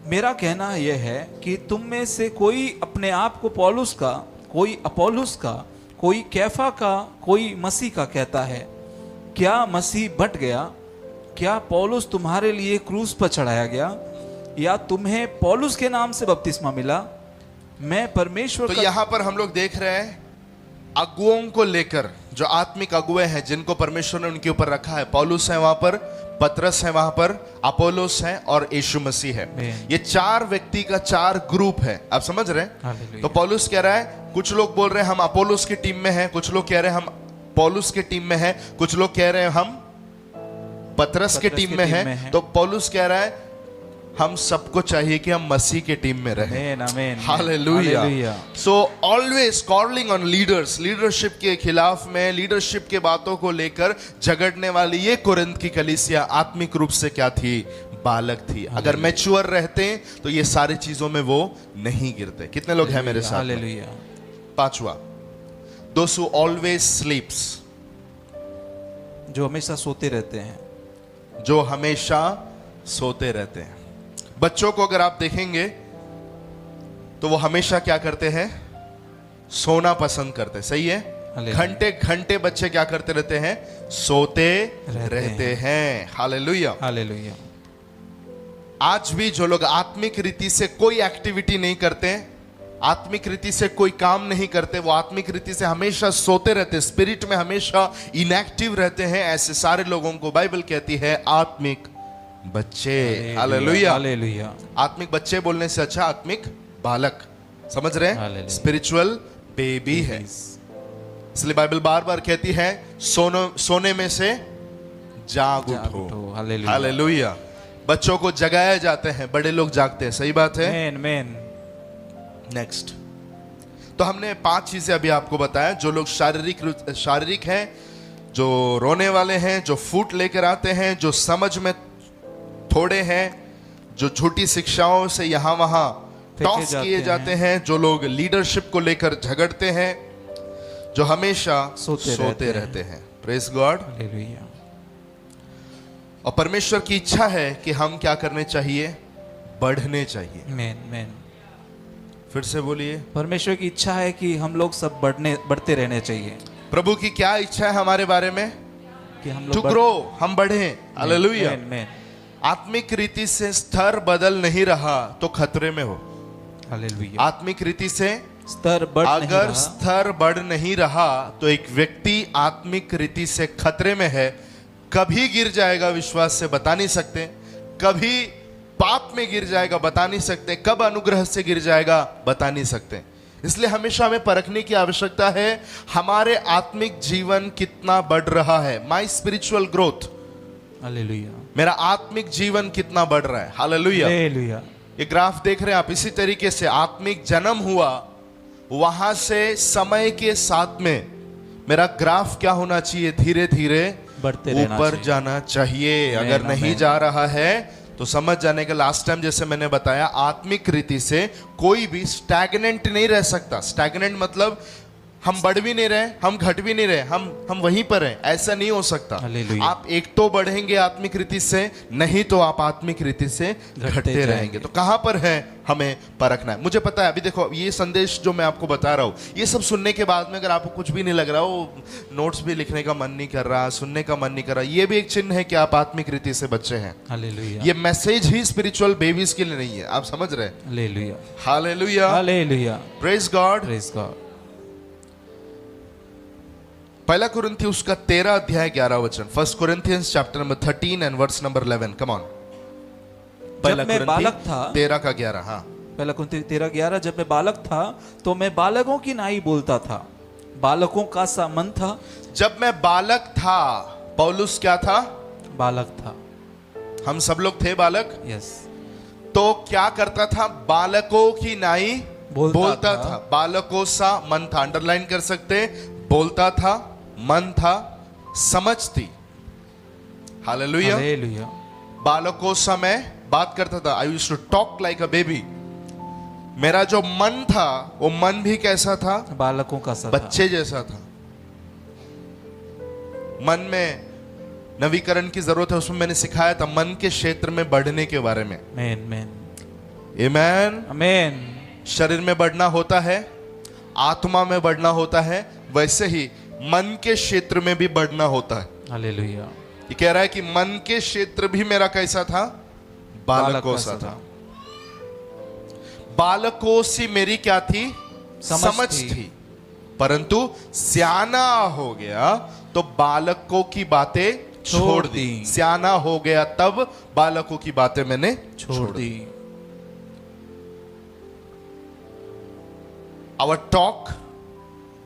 मेरा कहना यह है कि तुम में से कोई अपने आप को पौलुस का, कोई अपोलोस का, कोई कैफा का, कोई मसीह का कहता है। क्या मसीह बट गया? क्या पौलुस तुम्हारे लिए क्रूस पर चढ़ाया गया? या तुम्हें पौलुस के नाम से बपतिस्मा मिला? मैं परमेश्वर तो का। यहां पर हम लोग देख रहे हैं अगुओं को लेकर, जो आत्मिक अगुए हैं जिनको परमेश्वर ने उनके ऊपर रखा है। पौलुस है वहां पर, पतरस है वहां पर, अपोलोस है और यीशु मसीह है। ये चार व्यक्ति का चार ग्रुप है। आप समझ रहे हैं? तो पौलुस कह रहा है, कुछ लोग बोल रहे हैं हम अपोलोस की टीम में हैं, कुछ लोग कह रहे हैं हम पौलुस की टीम में हैं, कुछ लोग कह रहे हैं हम पतरस के टीम में हैं। तो पौलुस कह रहा है हम सबको चाहिए कि हम मसीह के टीम में रहें। Hallelujah. So always calling on leaders, leadership के खिलाफ में, लीडरशिप के बातों को लेकर झगड़ने वाली ये कुरिन्थ की कलीसिया आत्मिक रूप से क्या थी? बालक थी। अगर मैच्योर रहते तो ये सारी चीजों में वो नहीं गिरते। कितने लोग हैं मेरे साथ? हालेलुया। पांचवा, those who always sleeps, जो हमेशा सोते रहते हैं। जो हमेशा सोते रहते हैं। बच्चों को अगर आप देखेंगे तो वो हमेशा क्या करते हैं? सोना पसंद करते हैं। सही है? हालेलुया। घंटे घंटे बच्चे क्या करते रहते हैं? सोते रहते हैं। हालेलुया। हालेलुया। आज भी जो लोग आत्मिक रीति से कोई एक्टिविटी नहीं करते, आत्मिक रीति से कोई काम नहीं करते, वो आत्मिक रीति से हमेशा सोते रहते, स्पिरिट में हमेशा इनएक्टिव रहते हैं, ऐसे सारे लोगों को बाइबल कहती है आत्मिक बच्चे। हालेलुया। हालेलुया। आत्मिक बच्चे बोलने से अच्छा आत्मिक बालक, समझ रहे हैं? हालेलुया। स्पिरिचुअल बेबी है। इसलिए बाइबल बार बार कहती है सोने में से जाग उठो। हालेलुया। हालेलुया। बच्चों को जगाया जाते हैं, बड़े लोग जागते हैं, सही बात है। आमेन। नेक्स्ट, तो हमने 5 चीजें अभी आपको बताया। जो लोग शारीरिक हैं, जो रोने वाले हैं, जो फूट लेकर आते हैं, जो समझ में थोड़े हैं, जो झूठी शिक्षाओं से यहां वहां टॉस किए जाते हैं, जो लोग लीडरशिप को लेकर झगड़ते हैं, जो हमेशा सोते रहते हैं। Praise God. हालेलुया। और परमेश्वर की इच्छा है कि हम क्या करने चाहिए? बढ़ने चाहिए। आमेन। फिर से बोलिए। परमेश्वर की इच्छा है कि हम लोग सब बढ़ते रहने चाहिए। प्रभु की क्या इच्छा है हमारे बारे में? कि हम टू लोग ग्रो, हम बढ़े। हालेलुया। आमेन। आत्मिक रीति से स्तर बदल नहीं रहा तो खतरे में हो। हालेलुया। आत्मिक रीति से स्तर बढ़ नहीं अगर रहा। स्तर बढ़ नहीं रहा तो एक व्यक्ति आत्मिक रीति से खतरे में है। कभी गिर जाएगा विश्वास से बता नहीं सकते, कभी पाप में गिर जाएगा बता नहीं सकते, कब अनुग्रह से गिर जाएगा बता नहीं सकते। इसलिए हमेशा हमें परखने की आवश्यकता है हमारे आत्मिक जीवन कितना बढ़ रहा है। My spiritual growth, hallelujah. मेरा आत्मिक जीवन कितना बढ़ रहा है। हालेलुया। हालेलुया। ये ग्राफ देख रहे हैं आप, इसी तरीके से आत्मिक जन्म हुआ, वहां से समय के साथ में मेरा ग्राफ क्या होना चाहिए? धीरे धीरे बढ़ते रहना ऊपर चाहिए। जाना चाहिए। आमेन, अगर नहीं आमेन। जा रहा है तो समझ जाने का, लास्ट टाइम जैसे मैंने बताया, आत्मिक रीति से कोई भी स्टैग्नेंट नहीं रह सकता। स्टैग्नेंट मतलब हम बढ़ भी नहीं रहे, हम घट भी नहीं रहे, हम वहीं पर हैं, ऐसा नहीं हो सकता। हालेलुया। आप एक तो बढ़ेंगे आत्मिक रीति से, नहीं तो आप आत्मिक रीति से घटते रहेंगे। जाएंगे। तो कहां पर है हमें परखना है? मुझे पता है। अभी देखो, ये संदेश जो मैं आपको बता रहा हूं, ये सब सुनने के बाद में अगर आपको कुछ भी नहीं लग रहा हो, नोट्स भी लिखने का मन नहीं कर रहा, सुनने का मन नहीं कर रहा, ये भी एक चिन्ह है कि आप आत्मिक रीति से बच्चे हैं। हालेलुया। ये मैसेज ही स्पिरिचुअल बेबीज के लिए नहीं है, आप समझ रहे हैं? Hallelujah. Hallelujah. Hallelujah. Praise God. Praise God. पहला कुरिन्थियुस का 13 अध्याय 11 वचन। 1 Corinthians chapter number 13 and verse number 11। Come on. जब मैं बालक था, 13 का 11। हाँ, पहला कुरिन्थी 13:11, जब मैं बालक था तो मैं बालकों की नाई बोलता था, बालकों का सा मन था। जब मैं बालक था, पौलुस क्या था? बालक था। हम सब लोग थे बालक। यस। तो क्या करता था? बालकों की नाई बोलता था। था। बालकों सा मन था, अंडरलाइन कर सकते। बोलता था, मन था, समझ थी। हालेलुया। हालेलुया। बालकों सा मैं बात करता था। I used to talk like a baby. मेरा जो मन था वो मन भी कैसा था? बालकों का सा था। बच्चे जैसा था। मन में नवीकरण की जरूरत है, उसमें मैंने सिखाया था मन के क्षेत्र में बढ़ने के बारे में। आमेन। आमेन। आमेन। आमेन। शरीर में बढ़ना होता है, आत्मा में बढ़ना होता है, वैसे ही मन के क्षेत्र में भी बढ़ना होता है। हालेलुया। ये कह रहा है कि मन के क्षेत्र भी मेरा कैसा था? बालकों सा था। बालकों सी मेरी क्या थी? समझ थी। परंतु सियाना हो गया तो बालकों की बातें छोड़ दी। सियाना हो गया तब बालकों की बातें मैंने छोड़ दी। आवर टॉक,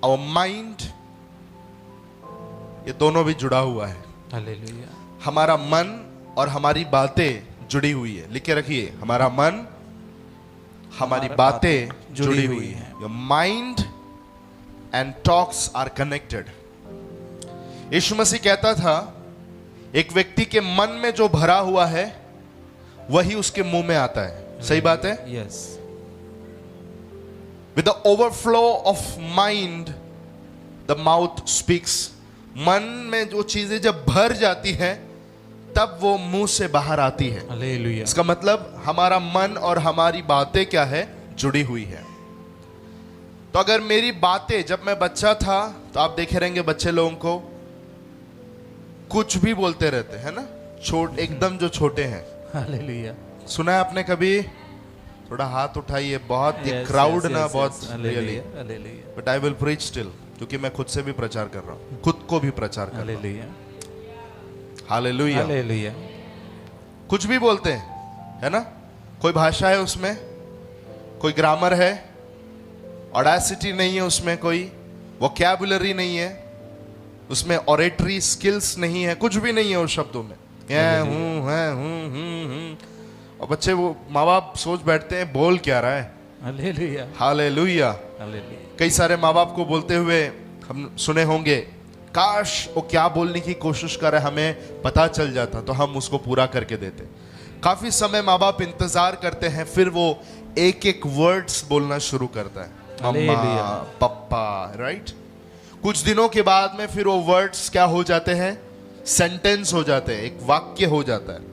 आवर माइंड, ये दोनों भी जुड़ा हुआ है। हालेलुया। हमारा मन और हमारी बातें जुड़ी हुई है। लिख के रखिए, हमारा मन, हमारी बातें जुड़ी हुई है। Your mind and talks are connected. यीशु मसीह कहता था, एक व्यक्ति के मन में जो भरा हुआ है वही उसके मुंह में आता है। सही बात है? Yes. With the overflow of mind, the mouth speaks. मन में जो चीजें जब भर जाती है तब वो मुंह से बाहर आती है। हालेलुया। इसका मतलब हमारा मन और हमारी बातें क्या है? जुड़ी हुई है। तो अगर मेरी बातें, जब मैं बच्चा था तो आप देखे रहेंगे बच्चे लोगों को कुछ भी बोलते रहते हैं ना, एकदम जो छोटे हैं। हालेलुया। सुना है आपने कभी? थोड़ा हाथ उठाइए, बहुत क्राउड ना, बहुत really. Hallelujah. But I will preach still, क्योंकि मैं खुद से भी प्रचार कर रहा हूँ, खुद को भी प्रचार कर रहा हूँ। हालेलुया। हालेलुया। हालेलुया। कुछ भी बोलते हैं, है ना? कोई भाषा है उसमें, कोई ग्रामर है, ऑडेसिटी नहीं है उसमें, कोई वोकैबुलरी नहीं है उसमें, ऑरेटरी स्किल्स नहीं है, कुछ भी नहीं है उस शब्दों में। और बच्चे, वो माँ बाप सोच बैठते हैं बोल क्या रहा है। हालेलुया। हालेलुया। हालेलुया। कई सारे माँ बाप को बोलते हुए हम सुने होंगे, काश वो क्या बोलने की कोशिश कर रहा है हमें पता चल जाता तो हम उसको पूरा करके देते। काफी समय माँ बाप इंतजार करते हैं, फिर वो एक एक वर्ड्स बोलना शुरू करता है, मम्मा, पप्पा, राइट? कुछ दिनों के बाद में फिर वो वर्ड्स क्या हो जाते हैं? सेंटेंस हो जाते हैं, एक वाक्य हो जाता है।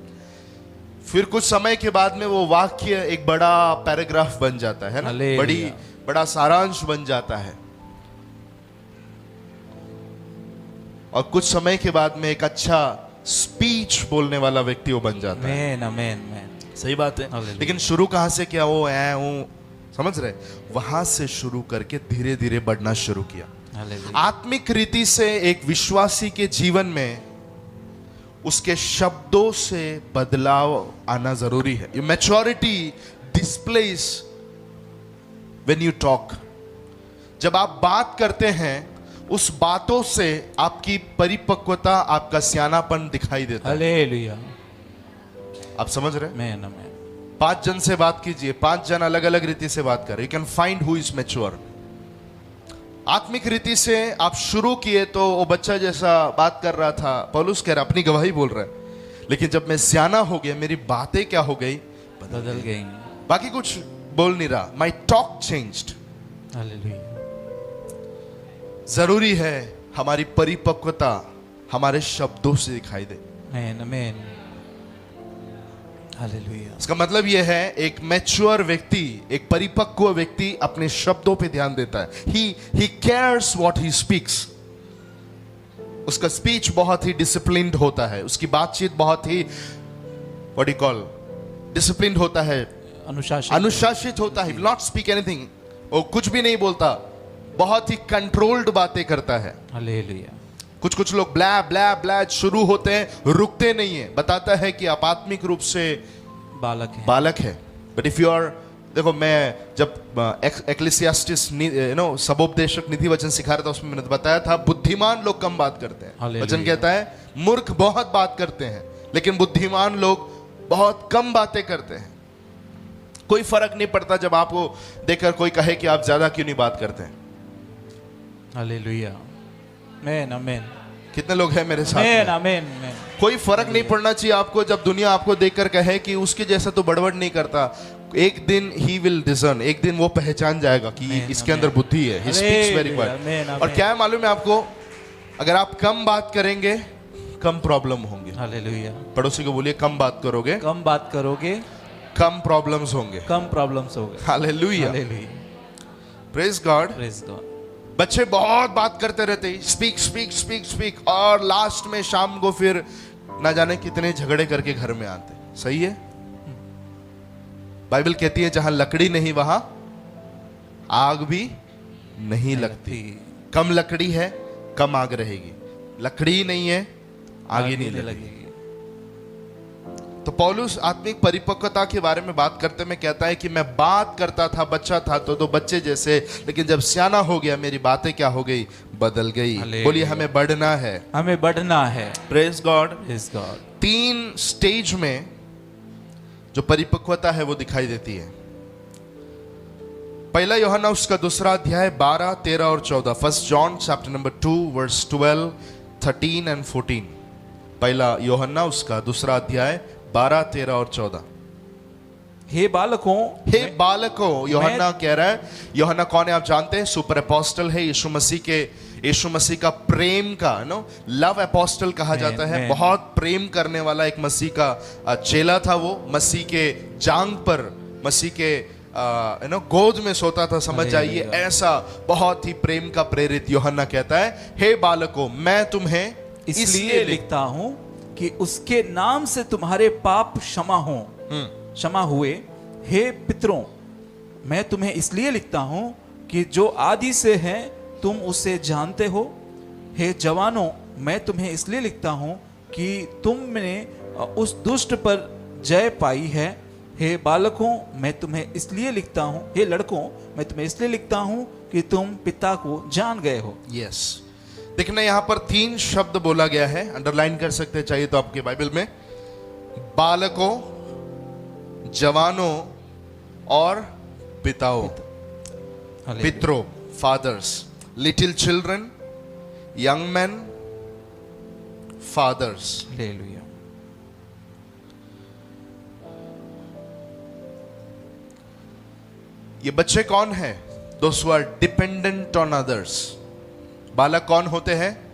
फिर कुछ समय के बाद में वो वाक्य एक बड़ा पैराग्राफ बन जाता है ना, बड़ा सारांश बन जाता है। और कुछ समय के बाद में एक अच्छा स्पीच बोलने वाला व्यक्ति वो बन जाता है। आमेन। सही बात है। लेकिन शुरू कहां से किया? वो समझ रहे? वहां से शुरू करके धीरे धीरे बढ़ना शुरू किया। आत्मिक रीति से एक विश्वासी के जीवन में उसके शब्दों से बदलाव आना जरूरी है। Maturity displace when you talk. जब आप बात करते हैं, उस बातों से आपकी परिपक्वता, आपका सियानापन दिखाई देता है। हालेलुया। आप समझ रहे? आमेन। 5 जन से बात कीजिए, 5 जन अलग अलग रीति से बात करें, you can find who is mature. आत्मिक रीति से आप शुरू किए तो वो बच्चा जैसा बात कर रहा था, पौलुस कह रहा अपनी गवाही बोल रहा है, लेकिन जब मैं सियाना हो गया, मेरी बातें क्या हो गई? बदल गई। बाकी कुछ बोल नहीं रहा, माई टॉक चेंज्ड। हालेलुया। जरूरी है हमारी परिपक्वता हमारे शब्दों से दिखाई दे। आमेन। हालेलुया। इसका मतलब यह है, एक मैच्योर व्यक्ति, एक परिपक्व व्यक्ति अपने शब्दों पे ध्यान देता है। He cares what he speaks. उसका स्पीच बहुत ही डिसिप्लिन्ड होता है, उसकी बातचीत बहुत ही व्हाट यू कॉल डिसिप्लिन्ड होता है, अनुशासित होता है। नॉट स्पीक एनीथिंग, वो कुछ भी नहीं बोलता, बहुत ही कंट्रोल्ड बातें करता है। हालेलुया। कुछ लोग ब्ला ब्ला ब्ला शुरू होते हैं, रुकते नहीं है, बताता है कि आप आत्मिक रूप से बालक है। बट इफ यू आर, देखो मैं जब एक्लेसियास्टिस सबोपदेशक नीति वचन सिखा रहा था, उसमें मैंने बताया था बुद्धिमान लोग कम बात करते हैं। वचन कहता है मूर्ख बहुत बात करते हैं, लेकिन बुद्धिमान लोग बहुत कम बातें करते हैं। कोई फर्क नहीं पड़ता जब आपको देखकर कोई कहे कि आप ज्यादा क्यों नहीं बात करते हैं। हालेलुया। आमेन। कितने लोग हैं मेरे साथ? आमेन। कोई फर्क नहीं पड़ना चाहिए आपको जब दुनिया आपको देखकर कहे कि उसके जैसा तो बड़बड़ नहीं करता। एक दिन ही विल डिसर्न, एक दिन वो पहचान जाएगा कि इसके अंदर बुद्धि है। He speaks very well। और क्या है मालूम है आपको, अगर आप कम बात करेंगे कम प्रॉब्लम होंगे। हालेलुया। पड़ोसी को बोलिए कम बात करोगे, कम प्रॉब्लम्स होंगे। हालेलुया। Praise God. बच्चे बहुत बात करते रहते, स्पीक स्पीक स्पीक स्पीक, और लास्ट में शाम को फिर ना जाने कितने झगड़े करके घर में आते। सही है? बाइबल कहती है जहां लकड़ी नहीं वहां आग भी नहीं लगती। कम लकड़ी है, कम आग रहेगी। लकड़ी नहीं है, आग ही नहीं लगेगी। तो पौलुस आत्मिक परिपक्वता के बारे में बात करते में कहता है कि मैं बात करता था, बच्चा था तो बच्चे जैसे, लेकिन जब सियाना हो गया मेरी बातें क्या हो गई? बदल गई। बोलिए हमें बढ़ना है, हमें बढ़ना है। Praise God. 3 स्टेज में जो परिपक्वता है वो दिखाई देती है। पहला यूहन्ना उसका 2 अध्याय 12, 13 और 14। 1 John chapter number 2 verse 12, 13 and 14। पहला यूहन्ना उसका 2 अध्याय 12, 13 और 14। हे बालकों, यूहन्ना कह रहा है। यूहन्ना कौन है आप जानते हैं? सुपर अपोस्टल है, यीशु मसीह का प्रेम का लव अपोस्टल कहा जाता है। बहुत प्रेम करने वाला एक मसीह का चेला था वो। मसीह के जांग पर, मसीह के गोद में सोता था, समझ जाइए हालेलुया। ऐसा बहुत ही प्रेम का प्रेरित यूहन्ना कहता है, हे बालकों मैं तुम्हें इसलिए लिखता हूं कि उसके नाम से तुम्हारे पाप क्षमा हो, क्षमा हुए। हे पितरों, मैं तुम्हें इसलिए लिखता हूं कि जो आदि से है तुम उसे जानते हो। हे जवानों, मैं तुम्हें इसलिए लिखता हूं कि तुमने उस दुष्ट पर जय पाई है। हे बालकों, मैं तुम्हें इसलिए लिखता हूं, हे लड़कों, मैं तुम्हें इसलिए लिखता हूं कि तुम पिता को जान गए हो। यस, देखना यहाँ पर 3 शब्द बोला गया है, अंडरलाइन कर सकते चाहिए तो आपके बाइबल में, बालकों, जवानों और पिताओं, पितरों, fathers, little children, young man, fathers. Hallelujah. ये बच्चे कौन है? Those who are dependent on others. बालक कौन होते हैं?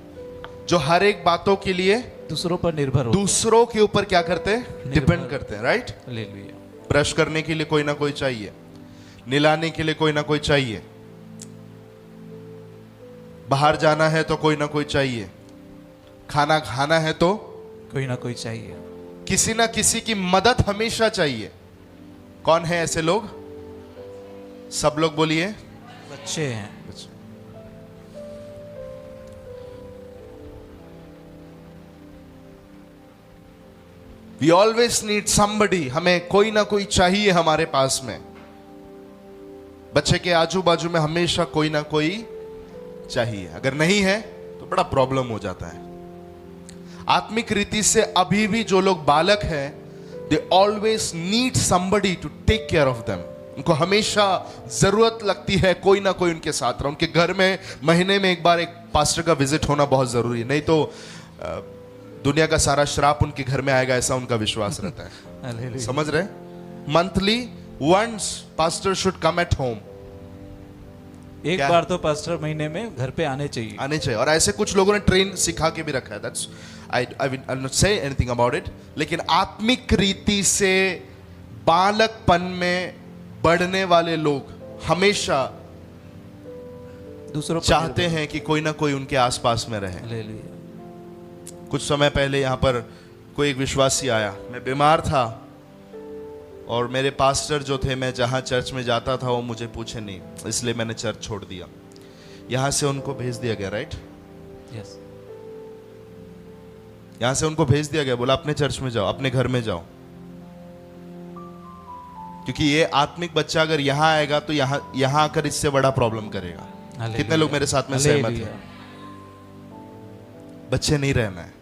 जो हर एक बातों के लिए दूसरों पर निर्भर हो। दूसरों के ऊपर क्या करते हैं? डिपेंड करते हैं, राइट? हालेलुया। ब्रश करने के लिए कोई ना कोई चाहिए, नहलाने के लिए कोई ना कोई चाहिए, बाहर जाना है तो कोई ना कोई चाहिए, खाना खाना है तो कोई ना कोई चाहिए। किसी ना किसी की मदद हमेशा चाहिए। कौन है ऐसे लोग? सब लोग बोलिए, बच्चे हैं। We always need somebody. हमें कोई ना कोई चाहिए हमारे पास में। बच्चे के आजू बाजू में हमेशा कोई ना कोई चाहिए। अगर नहीं है तो बड़ा प्रॉब्लम हो जाता है। आत्मिक रीति से अभी भी जो लोग बालक हैं, they always need somebody to take care of them. उनको हमेशा जरूरत लगती है कोई ना कोई उनके साथ रहे। उनके घर में महीने में एक बार एक पास्टर का विजिट होना बहुत जरूरी है, नहीं तो दुनिया का सारा श्राप उनके घर में आएगा, ऐसा उनका विश्वास रहता है। हालेलुया। समझ रहे? Monthly once pastor should come at home. एक क्या? बार तो पास्टर महीने में घर पे आने चाहिए। आने चाहिए। और ऐसे कुछ लोगों ने ट्रेन सिखा के भी रखा है। That's I will not say anything about it. लेकिन आत्मिक रीति से बालकपन में बढ़ने वाले लोग हमेशा दूसरों पर चाहते हैं कि कोई ना कोई उनके आसपास में रहे। हालेलुया। कुछ समय पहले यहाँ पर कोई एक विश्वासी आया। मैं बीमार था और मेरे पास्टर जो थे, मैं जहाँ चर्च में जाता था वो मुझे पूछे नहीं, इसलिए मैंने चर्च छोड़ दिया। यहाँ से उनको भेज दिया गया, राइट? यस। यहाँ से उनको भेज दिया गया, बोला अपने चर्च में जाओ, अपने घर में जाओ। क्योंकि ये आत्मिक बच्चा अगर यहाँ आएगा तो यहाँ आकर इससे बड़ा प्रॉब्लम करेगा। हालेलुया। कितने लोग मेरे साथ में सहमत हालेलुया। हैं? बच्चे नहीं रहना है।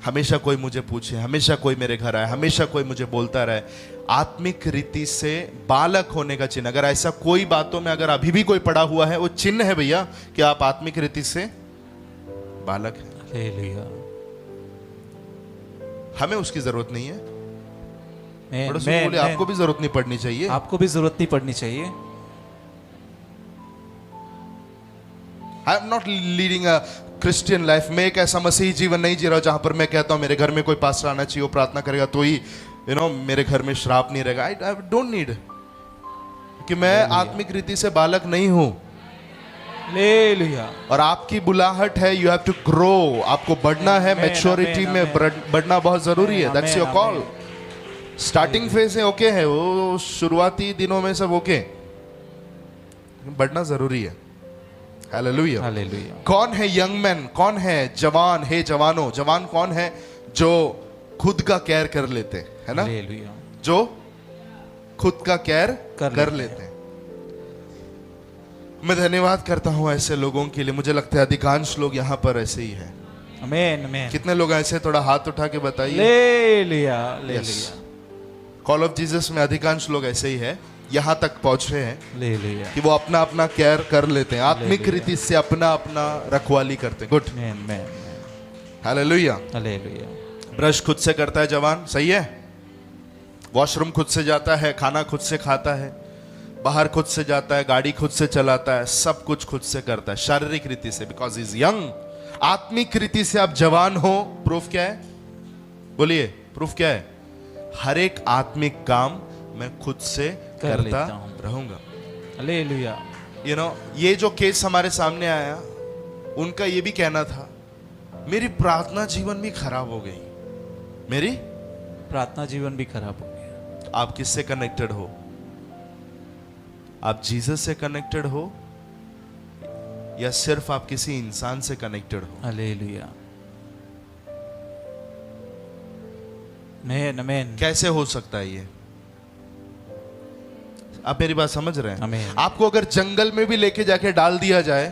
हमेशा कोई मुझे पूछे, हमेशा कोई मेरे घर आए, हमेशा कोई मुझे बोलता रहे। आत्मिक रीति से बालक होने का चिन्ह, अगर ऐसा कोई बातों में अगर अभी भी कोई पड़ा हुआ है, वो चिन्ह है भैया कि आप आत्मिक रीति से बालक हैं। हालेलुया। हमें उसकी जरूरत नहीं है। मैं- पड़ोसी को मैं- बोले, मैं- आपको भी जरूरत नहीं पड़नी चाहिए। आपको भी जरूरत नहीं पड़नी चाहिए। I am not leading a Christian life. मैं एक ऐसा मसीही जीवन नहीं जी रहा जहां पर मैं कहता हूं मेरे घर में कोई पास्टर आना चाहिए, वो प्रार्थना करेगा तो ही मेरे घर में श्राप नहीं रहेगा। आई डोंट नीड, कि मैं आत्मिक रीति से बालक नहीं हूं। हालेलुया। और आपकी बुलाहट है, यू हैव टू ग्रो। आपको बढ़ना है, Amen, मैच्योरिटी amen, में amen. बढ़ना बहुत जरूरी है। Amen, that's your amen. Call. Starting phase है, ओके है, वो शुरुआती दिनों में सब ओके, बढ़ना जरूरी है। हालेलुया। हालेलुया। कौन है यंग मैन? कौन है जवान? हे जवानों, जवान कौन है? जो खुद का केयर कर लेते हैं, है ना? हालेलुया। जो खुद का केयर कर कर लेते लेते हैं। मैं धन्यवाद करता हूं ऐसे लोगों के लिए। मुझे लगता है अधिकांश लोग यहाँ पर ऐसे ही हैं। आमीन आमीन। कितने लोग ऐसे? थोड़ा हाथ उठा के बताइए। Hallelujah. Hallelujah. Call of Jesus में अधिकांश लोग ऐसे ही है, यहाँ तक पहुंचे हैं हालेलुया। कि वो अपना अपना केयर कर लेते हैं, आत्मिक हालेलुया। रीति से अपना अपना रखवाली करते हैं। गुड। आमीन आमीन। हालेलुया। हालेलुया। ब्रश खुद से करता है जवान, सही है? वॉशरूम खुद से जाता है, खाना खुद से खाता है, बाहर खुद से जाता है, गाड़ी खुद से चलाता है, सब कुछ खुद से करता है शारीरिक रीति से, बिकॉज इज यंग। आत्मिक रीति से आप जवान हो, प्रूफ क्या है? बोलिए, प्रूफ क्या है? हर एक आत्मिक काम मैं खुद से कर लेता करता हूँ। रहूंगा। हालेलुया। ये जो केस हमारे सामने आया, उनका ये भी कहना था, मेरी प्रार्थना जीवन भी खराब हो गई, मेरी प्रार्थना जीवन भी खराब हो गया। आप किससे कनेक्टेड हो? आप जीसस से कनेक्टेड हो या सिर्फ आप किसी इंसान से कनेक्टेड हो? हालेलुया। आमेन आमेन। कैसे हो सकता है ये? आप मेरी बात समझ रहे हैं? आमीन। आपको अगर जंगल में भी लेके जाके डाल दिया जाए,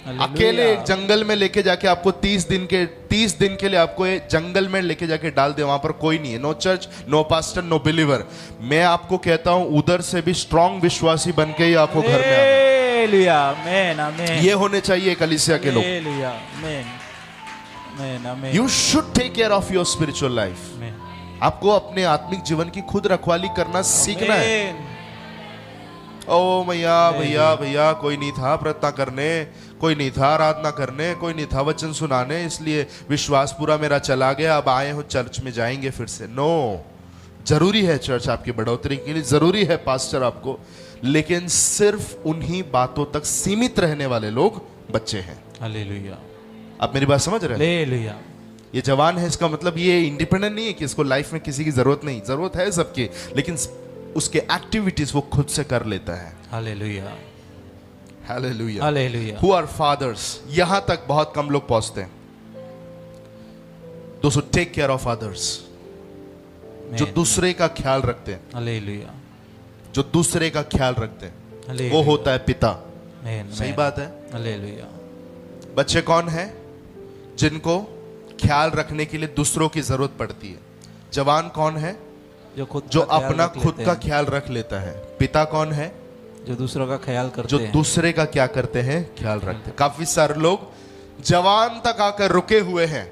हालेलुया। अकेले एक जंगल में लेके जाके आपको 30 दिन के लिए आपको एक जंगल में लेके जाके डाल दे, वहां पर कोई नहीं है, no church, no pastor, no believer, मैं आपको कहता हूं उधर से भी स्ट्रांग विश्वासी बन के ही आपको घर में आना। हालेलुया। आमेन आमेन। ये होने चाहिए कलीसिया के लोग। हालेलुया। आमेन आमेन आमेन। You should take care of your spiritual life. आमेन। आपको अपने आत्मिक जीवन की खुद रखवाली करना सीखना है। आमेन। ओ भैया कोई नहीं था प्रार्थना करने, कोई नहीं था आराधना करने, कोई नहीं था वचन सुनाने, इसलिए विश्वास पूरा मेरा चला गया, अब आए हो चर्च में जाएंगे फिर से। नो, जरूरी है चर्च आपकी बढ़ोतरी के लिए, जरूरी है पास्टर आपको, लेकिन सिर्फ उन्हीं बातों तक सीमित रहने वाले लोग बच्चे हैं। हालेलुया। आप मेरी बात समझ रहे हैं? हालेलुया। ये जवान है, इसका मतलब ये इंडिपेंडेंट नहीं है कि इसको लाइफ में किसी की जरूरत नहीं, जरूरत है सबकी, लेकिन उसके एक्टिविटीज वो खुद से कर लेता है। Hallelujah. Hallelujah. Hallelujah. Who are fathers? यहां तक बहुत कम लोग पहुंचते हैं। Those who take care of others, जो दूसरे का ख्याल रखते हैं, हालेलुया। जो दूसरे का ख्याल रखते हैं, हालेलुया। वो होता है पिता। आमेन। सही बात है। हालेलुया। बच्चे कौन है? जिनको ख्याल रखने के लिए दूसरों की जरूरत पड़ती है। जवान कौन है? जो अपना खुद का ख्याल रख लेता है। पिता कौन है? जो दूसरों का ख्याल करते जो हैं। दूसरे का क्या करते हैं? ख्याल रखते हैं। काफी सारे लोग जवान तक आकर रुके हुए हैं,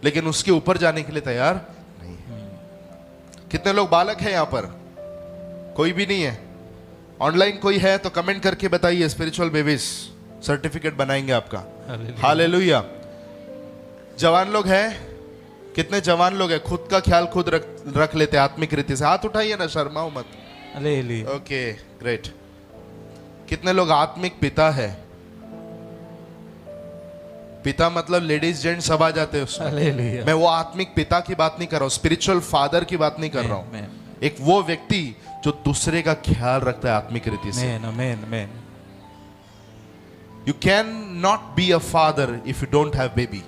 लेकिन उसके ऊपर जाने के लिए तैयार नहीं है। कितने लोग बालक हैं यहां पर? कोई भी नहीं है। ऑनलाइन कोई है तो कमेंट करके बताइए, स्पिरिचुअल बेबीज सर्टिफिकेट बनाएंगे आपका। हालेलुया। जवान लोग हैं? कितने जवान लोग हैं खुद का ख्याल खुद रख लेते हैं आत्मिक रीति से? हाथ उठाइए ना, शर्माओ मत। हालेलुया। Okay, great. कितने लोग आत्मिक पिता है? पिता मतलब लेडीज जेंट सब आ जाते हैं उसमें। हालेलुया। मैं वो आत्मिक पिता की बात नहीं कर रहा हूं, स्पिरिचुअल फादर की बात नहीं कर रहा हूं। आमेन। एक वो व्यक्ति जो दूसरे का ख्याल रखता है आत्मिक रीति से। आमेन आमेन आमेन। You can not be a father if you don't have baby.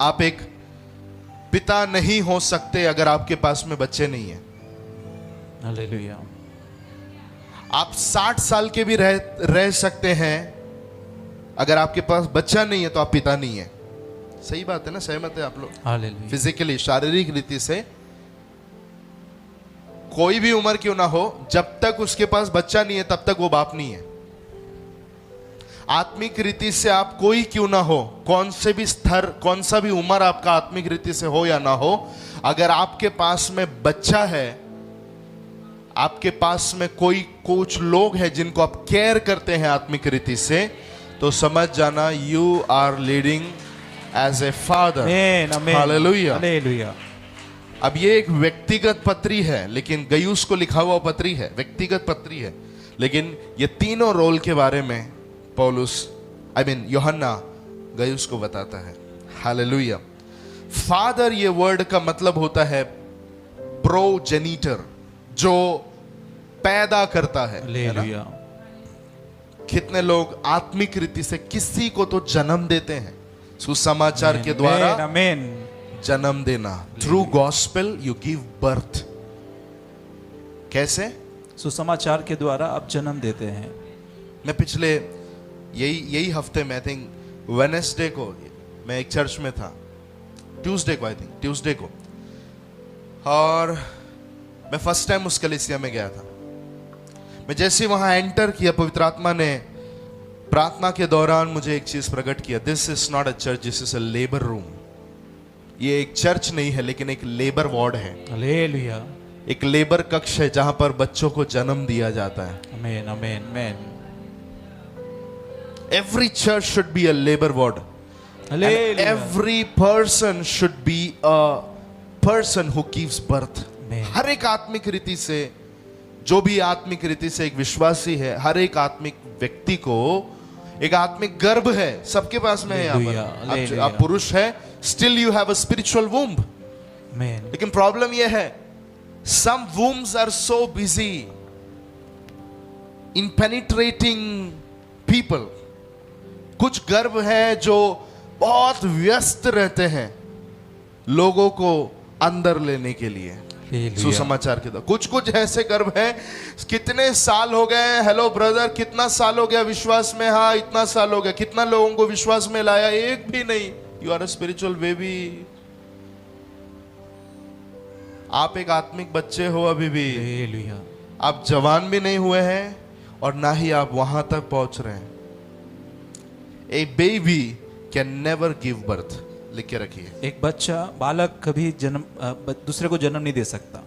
आप एक पिता नहीं हो सकते अगर आपके पास में बच्चे नहीं है। हालेलुया। आप 60 साल के भी रह सकते हैं, अगर आपके पास बच्चा नहीं है तो आप पिता नहीं है। सही बात है ना? सहमत है आप लोग? हालेलुया। फिजिकली, शारीरिक रीति से कोई भी उम्र क्यों ना हो, जब तक उसके पास बच्चा नहीं है तब तक वो बाप नहीं है। आत्मिक रीति से आप कोई क्यों ना हो, कौन से भी स्तर, कौन सा भी उम्र आपका आत्मिक रीति से हो या ना हो, अगर आपके पास में बच्चा है, आपके पास में कोई कुछ लोग हैं जिनको आप केयर करते हैं आत्मिक रीति से, तो समझ जाना you are leading as a father. Amen amen. Hallelujah. Hallelujah. अब ये एक व्यक्तिगत पत्री है, लेकिन गयुस को लिखा हुआ पत्री है, व्यक्तिगत पत्री है, लेकिन ये तीनों रोल के बारे में पौलुस यूहन्ना गयुस को बताता है। हालेलुया। फादर ये वर्ड का मतलब होता है प्रोजेनिटर, जो पैदा करता है। हालेलुया। कितने लोग आत्मिक रीति से किसी को तो जन्म देते हैं, सुसमाचार के द्वारा आमेन। जन्म देना। Through gospel you give birth. कैसे? सुसमाचार के द्वारा आप जन्म देते हैं। मैं पिछले यही हफ्ते में, आई थिंक वेडनेसडे को, मैं एक चर्च में था, ट्यूसडे को, आई थिंक ट्यूसडे को, और मैं फर्स्ट टाइम उस कलीसिया में गया था। मैं जैसे वहां एंटर किया, पवित्र आत्मा ने प्रार्थना के दौरान मुझे एक चीज प्रकट किया। This is not a church, this is a labour room. ये एक चर्च नहीं है, लेकिन एक लेबर वार्ड है। हालेलुया। एक लेबर कक्ष है जहां पर बच्चों को जन्म दिया जाता है। आमेन आमेन आमेन। Every church should be a labor ward. And hallelujah. every person should be a person who gives birth. आमीन। हर एक आत्मिक रीति से, जो भी आत्मिक रीति से एक विश्वासी है, हर एक आत्मिक व्यक्ति को एक आत्मिक गर्भ है, सबके पास में है। यहाँ पर हालेलुया। आप पुरुष है, still you have a spiritual womb. आमीन। लेकिन प्रॉब्लम यह है, some wombs are so busy in penetrating people. कुछ गर्भ है जो बहुत व्यस्त रहते हैं लोगों को अंदर लेने के लिए, हालेलुया। सुसमाचार के द्वारा। कुछ कुछ ऐसे गर्भ हैं, कितने साल हो गए, हेलो ब्रदर कितना साल हो गया विश्वास में? हाँ इतना साल हो गया। कितना लोगों को विश्वास में लाया? एक भी नहीं। You are a spiritual baby. आप एक आत्मिक बच्चे हो अभी भी। हालेलुया। आप जवान भी नहीं हुए हैं और ना ही आप वहां तक पहुंच रहे हैं। A baby can never give birth, लिख के रखिए। एक बच्चा, बालक कभी दूसरे को जन्म नहीं दे सकता।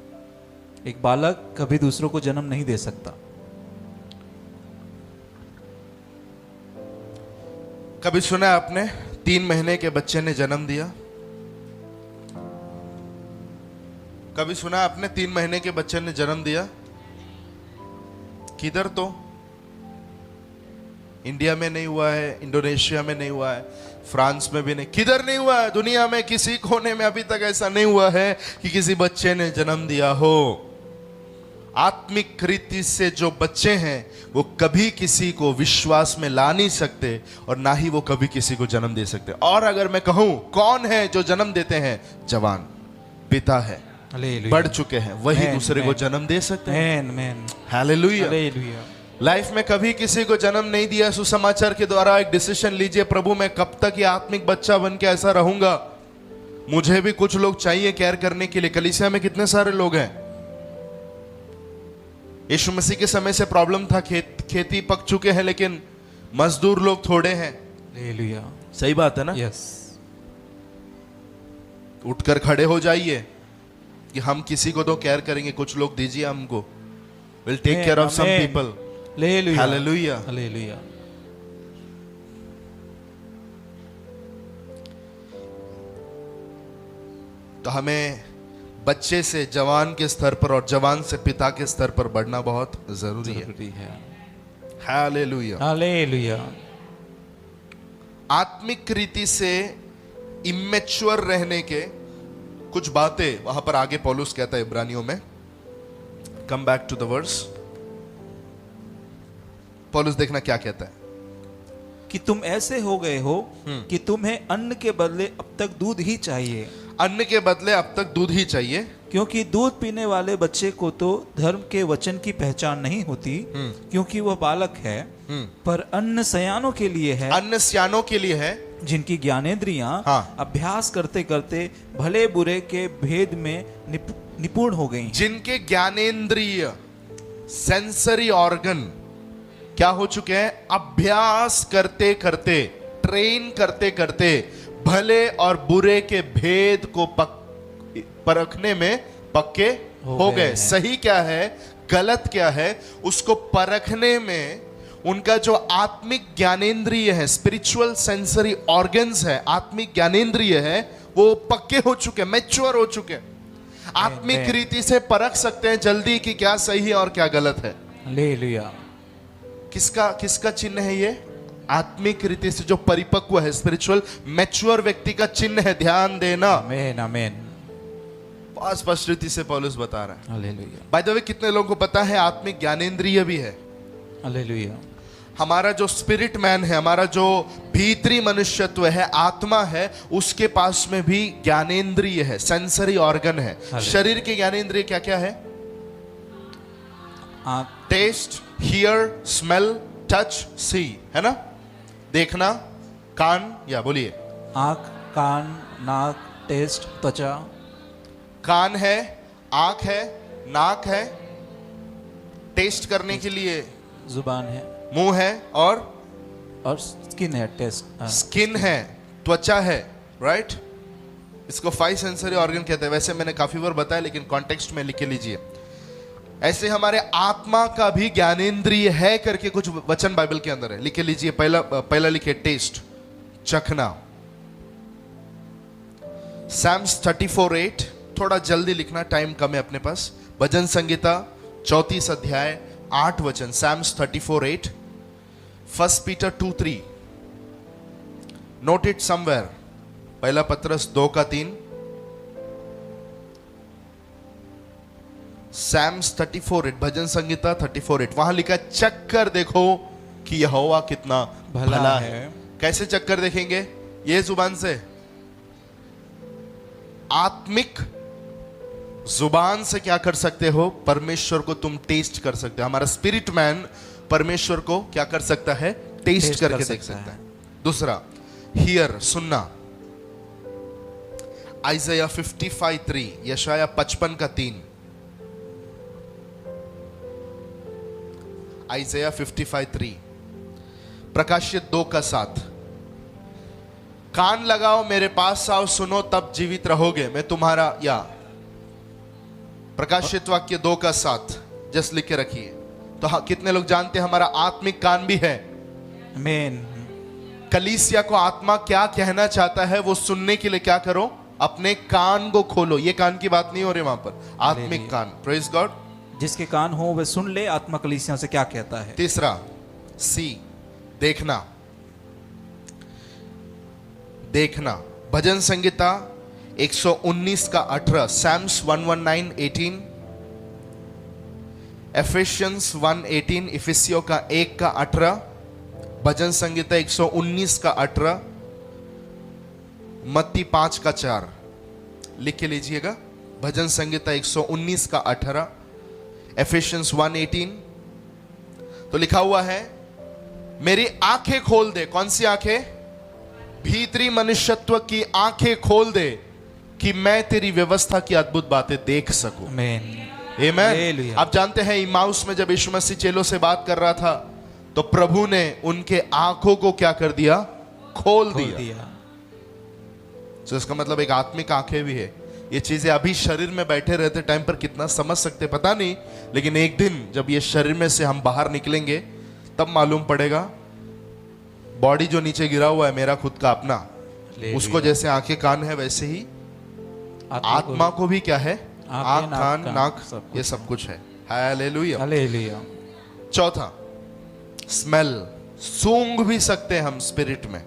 एक बालक कभी दूसरों को जन्म नहीं दे सकता। कभी सुना है आपने 3 महीने के बच्चे ने जन्म दिया? कभी सुना है आपने 3 महीने के बच्चे ने जन्म दिया? किधर? तो इंडिया में नहीं हुआ है, इंडोनेशिया में नहीं हुआ है, फ्रांस में भी नहीं, किधर नहीं हुआ है। दुनिया में किसी कोने में अभी तक ऐसा नहीं हुआ है कि किसी बच्चे ने जन्म दिया हो। आत्मिक रीति से जो बच्चे हैं वो कभी किसी को विश्वास में ला नहीं सकते और ना ही वो कभी किसी को जन्म दे सकते। और अगर मैं कहूं कौन है जो जन्म देते हैं? जवान पिता है, हालेलुया। बढ़ चुके हैं, वही Amen, दूसरे को amen. जन्म दे सकते हैं। आमीन। हालेलुया। हालेलुया। लाइफ में कभी किसी को जन्म नहीं दिया, सुसमाचार के द्वारा एक डिसीजन लीजिए, प्रभु मैं कब तक ये आत्मिक बच्चा बन के ऐसा रहूंगा? मुझे भी कुछ लोग चाहिए केयर करने के लिए। कलीसिया में कितने सारे लोग हैं। यीशु मसीह के समय से प्रॉब्लम था, खेती पक चुके हैं लेकिन मजदूर लोग थोड़े हैं। हालेलुया। सही बात है ना? यस। उठकर खड़े हो जाइए कि हम किसी को तो केयर करेंगे, कुछ लोग दीजिए हमको। Will take care of some people. Hallelujah. Hallelujah. Hallelujah. तो हमें बच्चे से जवान के स्तर पर और जवान से पिता के स्तर पर बढ़ना बहुत जरूरी है। हालेलुया। हालेलुया। आत्मिक रीति से इमेच्योर रहने के कुछ बातें वहां पर आगे पौलुस कहता है इब्रानियों में। Come back to the verse. पौलुस देखना क्या कहता है कि तुम ऐसे हो गए हो कि तुम्हें अन्न के बदले अब तक दूध ही चाहिए। अन्न के बदले अब तक दूध ही चाहिए, क्योंकि दूध पीने वाले बच्चे को तो धर्म के वचन की पहचान नहीं होती, क्योंकि वह बालक है। पर अन्न सयानों के लिए है, अन्न सियानों के लिए है, जिनकी ज्ञानेंद्रियां हाँ। अभ्यास करते करते भले बुरे के भेद में निपुण हो गई। जिनके ज्ञानेंद्रिय सेंसरी ऑर्गन क्या हो चुके हैं? अभ्यास करते करते, ट्रेन करते करते भले और बुरे के भेद को परखने में पक्के हो गए। सही क्या है, गलत क्या है, उसको परखने में उनका जो आत्मिक ज्ञानेंद्रिय है, स्पिरिचुअल सेंसरी ऑर्गन्स है, आत्मिक ज्ञानेंद्रिय है, वो पक्के हो चुके, मैच्योर हो चुके। आत्मिक रीति से परख सकते हैं जल्दी कि क्या सही है और क्या गलत है। हालेलुया। किसका चिन्ह है ये? आत्मिक रीति से जो परिपक्व है, स्पिरिचुअल मैच्योर व्यक्ति का चिन्ह है। ध्यान देना। आमीन। आमीन। बहुत स्पष्ट रीति से पौलुस बता रहा है। हालेलुया। बाय द वे, कितने लोगों को पता है आत्मिक ज्ञानेंद्रिय भी है? हालेलुया। हमारा जो स्पिरिट मैन है, हमारा जो भीतरी मनुष्यत्व है, आत्मा है, उसके पास में भी ज्ञानेंद्रिय है, सेंसरी ऑर्गन है। शरीर के ज्ञानेंद्रिय क्या क्या है? टेस्ट, हियर, स्मेल, टच, सी, है ना? देखना, कान, या बोलिए। आंख, कान, नाक, टेस्ट, त्वचा। कान है, आंख है, नाक है, टेस्ट करने के लिए जुबान है, मुंह है, और स्किन है, टेस्ट स्किन है, त्वचा है, राइट? इसको 5 सेंसरी ऑर्गन कहते हैं। वैसे मैंने काफी बार बताया लेकिन कॉन्टेक्स्ट में लिख के लीजिए। ऐसे हमारे आत्मा का भी ज्ञानेंद्रिय है करके कुछ वचन बाइबल के अंदर है, लिख के लीजिए। पहला लिखिए टेस्ट, चखना। Psalms 34:8 थोड़ा जल्दी लिखना, टाइम कम है अपने पास। भजन संगीता 34 अध्याय 8 वचन, Psalms 34:8, 1 Peter 2:3, note it somewhere, पहला पत्रस 2:3, Psalms 34:8, भजन संगीता 34:8, वहां लिखा है चेक कर देखो कि यहोवा कितना भला है। कैसे चेक कर देखेंगे? ये जुबान से, आत्मिक जुबान से क्या कर सकते हो? परमेश्वर को तुम टेस्ट कर सकते हो। हमारा स्पिरिट मैन परमेश्वर को क्या कर सकता है? टेस्ट करके देख सकता है। दूसरा, हियर, सुनना, आइज़ाया 55:3, यशाया 55:3, आइज़ाया 55:3, प्रकाशित 2:7, कान लगाओ मेरे पास आओ, सुनो तब जीवित रहोगे, मैं तुम्हारा, या प्रकाशित वाक्य 2:7 जस्ट लिख के रखिए। तो हाँ, कितने लोग जानते हैं हमारा आत्मिक कान भी है? आमीन। कलीसिया को आत्मा क्या कहना चाहता है वो सुनने के लिए क्या करो? अपने कान को खोलो। ये कान की बात नहीं हो रही वहां पर, आत्मिक कान। Praise God. जिसके कान हो वह सुन ले आत्मा कलीसिया से क्या कहता है। तीसरा, सी, देखना, देखना, भजन संगीता 119:18, Psalms 119:18, एफेसियंस 1:18, इफिसियों का 1:18, भजन संगीता 119:18, मत्ती 5:4, लिख के लीजिएगा। भजन संगीता 119:18, एफेसियंस 1:18। तो लिखा हुआ है, मेरी आंखें खोल दे। कौन सी आंखें? भीतरी मनुष्यत्व की आंखें खोल दे कि मैं तेरी व्यवस्था की अद्भुत बातें देख सकूं। आमीन। आप जानते हैं इमाउस में जब यीशु मसीह चेलों से बात कर रहा था तो प्रभु ने उनके आंखों को क्या कर दिया? खोल दिया। तो इसका मतलब एक आत्मिक आंखें भी है। ये चीजें अभी शरीर में बैठे रहते टाइम पर कितना समझ सकते पता नहीं, लेकिन एक दिन जब ये शरीर में से हम बाहर निकलेंगे तब मालूम पड़ेगा। बॉडी जो नीचे गिरा हुआ है मेरा खुद का अपना, उसको जैसे आंखें कान है वैसे ही आत्मा को भी क्या है? आंख, कान, नाक, ये सब कुछ है। Hallelujah, hallelujah. चौथा, स्मेल, सूंघ भी सकते हैं हम स्पिरिट में।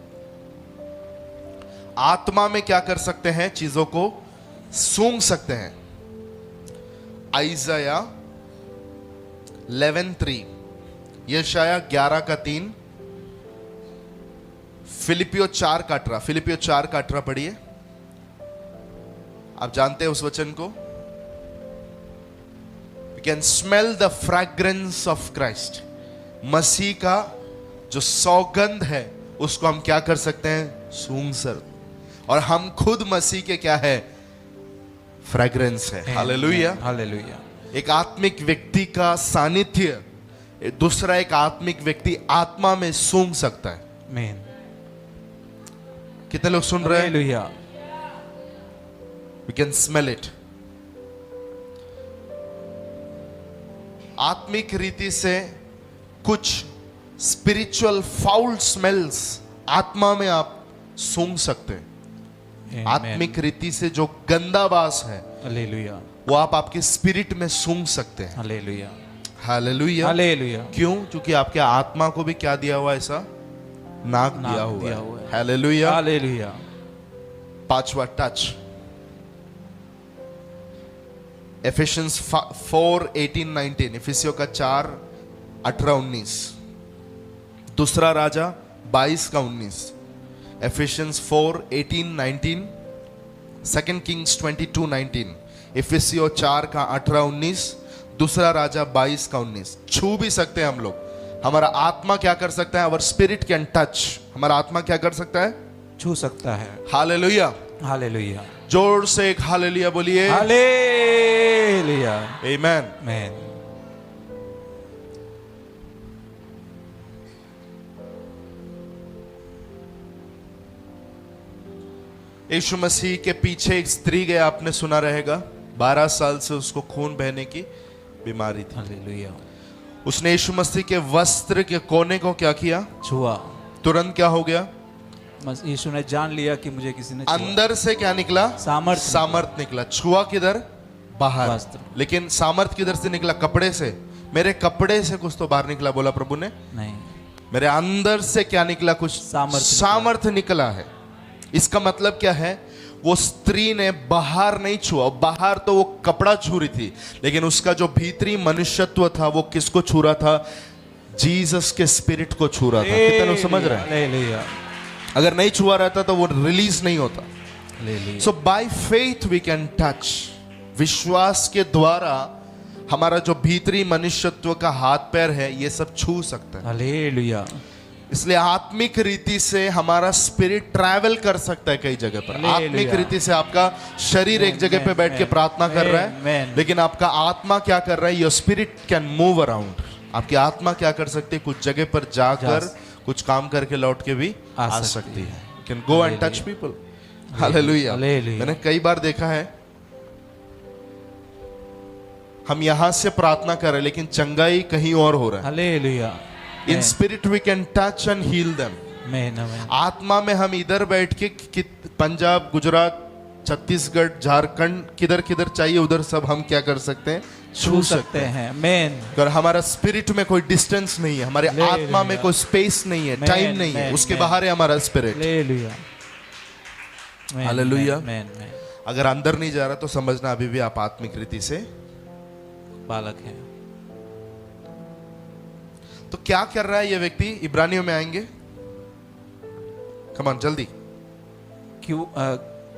आत्मा में क्या कर सकते हैं? चीजों को सूंघ सकते हैं। आइज़ाया 11:3, यशाया 11:3, फिलिपियो 4:18, फिलिपियो 4:18 पढ़िए। आप जानते हैं उस वचन को? We can smell the fragrance of Christ. मसीह का जो सौगंध है उसको हम क्या कर सकते हैं? सूंघ सकते। और हम खुद मसीह के क्या है? फ्रेग्रेंस है। Hallelujah, hallelujah. एक आत्मिक व्यक्ति का सानिध्य दूसरा एक आत्मिक व्यक्ति आत्मा में सूंघ सकता है। आमीन। कितने लोग सुन रहे हैं? Hallelujah. We can smell it. आत्मिक रीति से कुछ स्पिरिचुअल फाउल स्मेल्स आत्मा में आप सूंघ सकते हैं। आत्मिक रीति से जो गंदा बास है, हालेलुया, वो आप आपके स्पिरिट में सूंघ सकते हैं। Hallelujah, hallelujah, hallelujah. क्यों? क्योंकि आपके आत्मा को भी क्या दिया हुआ? ऐसा नाक दिया हुआ है। Hallelujah, hallelujah. पांचवा, टच, एफिशियंस 4:18-19, इफिसियों का 4:18-19, दूसरा राजा 22:19, एफिशियंस 4:18-19, सेकंड किंग्स 22:19, इफिसियों 4:18-19, दूसरा राजा 22:19। छू भी सकते हैं हम लोग। हमारा आत्मा क्या कर सकता है? Our spirit can touch. हमारा आत्मा क्या कर सकता है? छू सकता है। Hallelujah, hallelujah. जोर से एक हालेलुया बोलिए। हालेलुया, आमेन, आमीन। यीशु मसीह के पीछे एक स्त्री गया, आपने सुना रहेगा। 12 साल से उसको खून बहने की बीमारी थी। हालेलुया। उसने यीशु मसीह के वस्त्र के कोने को क्या किया? छुआ। तुरंत क्या हो गया? बस यीशु ने जान लिया कि मुझे किसी ने छुआ। अंदर से क्या निकला? सामर्थ सामर्थ निकला। छुआ किधर? बाहर। वस्त्र। लेकिन सामर्थ किधर से निकला? कपड़े से। मेरे कपड़े से कुछ तो बाहर निकला, बोला प्रभु ने। नहीं, मेरे अंदर से क्या निकला? कुछ सामर्थ निकला है। इसका मतलब क्या है? वो स्त्री ने बाहर नहीं छुआ, बाहर तो वो कपड़ा छू रही थी, लेकिन उसका जो भीतरी मनुष्यत्व था वो किसको छू रहा था? जीसस के स्पिरिट को छू रहा था। कितने लोग समझ रहे हैं? हालेलुया, अगर नहीं छुआ रहता तो वो रिलीज नहीं होता। Hallelujah. So by faith we can touch. विश्वास के द्वारा हमारा जो भीतरी मनुष्यत्व का हाथ पैर है ये सब छू सकता है। हालेलुया। इसलिए आत्मिक रीति से हमारा स्पिरिट ट्रैवल कर सकता है कई जगह पर। हालेलुया। आत्मिक रीति से आपका शरीर एक जगह पे बैठ के प्रार्थना कर रहा है, लेकिन आपका आत्मा क्या कर रहा है? Your spirit can move around. आपकी आत्मा क्या कर सकती है? कुछ जगह पर जाकर कुछ काम करके लौट के भी आ सकती है। Can go and touch people. Hallelujah. मैंने कई बार देखा है, हम यहां से प्रार्थना कर रहे हैं लेकिन चंगाई कहीं और हो रहा है। Hallelujah. In spirit we can touch and heal them. आत्मा में हम इधर बैठ के पंजाब, गुजरात, छत्तीसगढ़, झारखंड, किधर किधर चाहिए उधर सब हम क्या कर सकते हैं? छू सकते हैं। मैन। और हमारा स्पिरिट में कोई डिस्टेंस नहीं है, हमारे आत्मा में कोई स्पेस नहीं है, टाइम नहीं है, उसके बाहर है हमारा स्पिरिट। हालेलुया। अगर अंदर नहीं जा रहा तो समझना अभी भी आप आत्मिक रीति से बालक है। तो क्या कर रहा है ये व्यक्ति? इब्रानियों में आएंगे, कम ऑन जल्दी। क्यों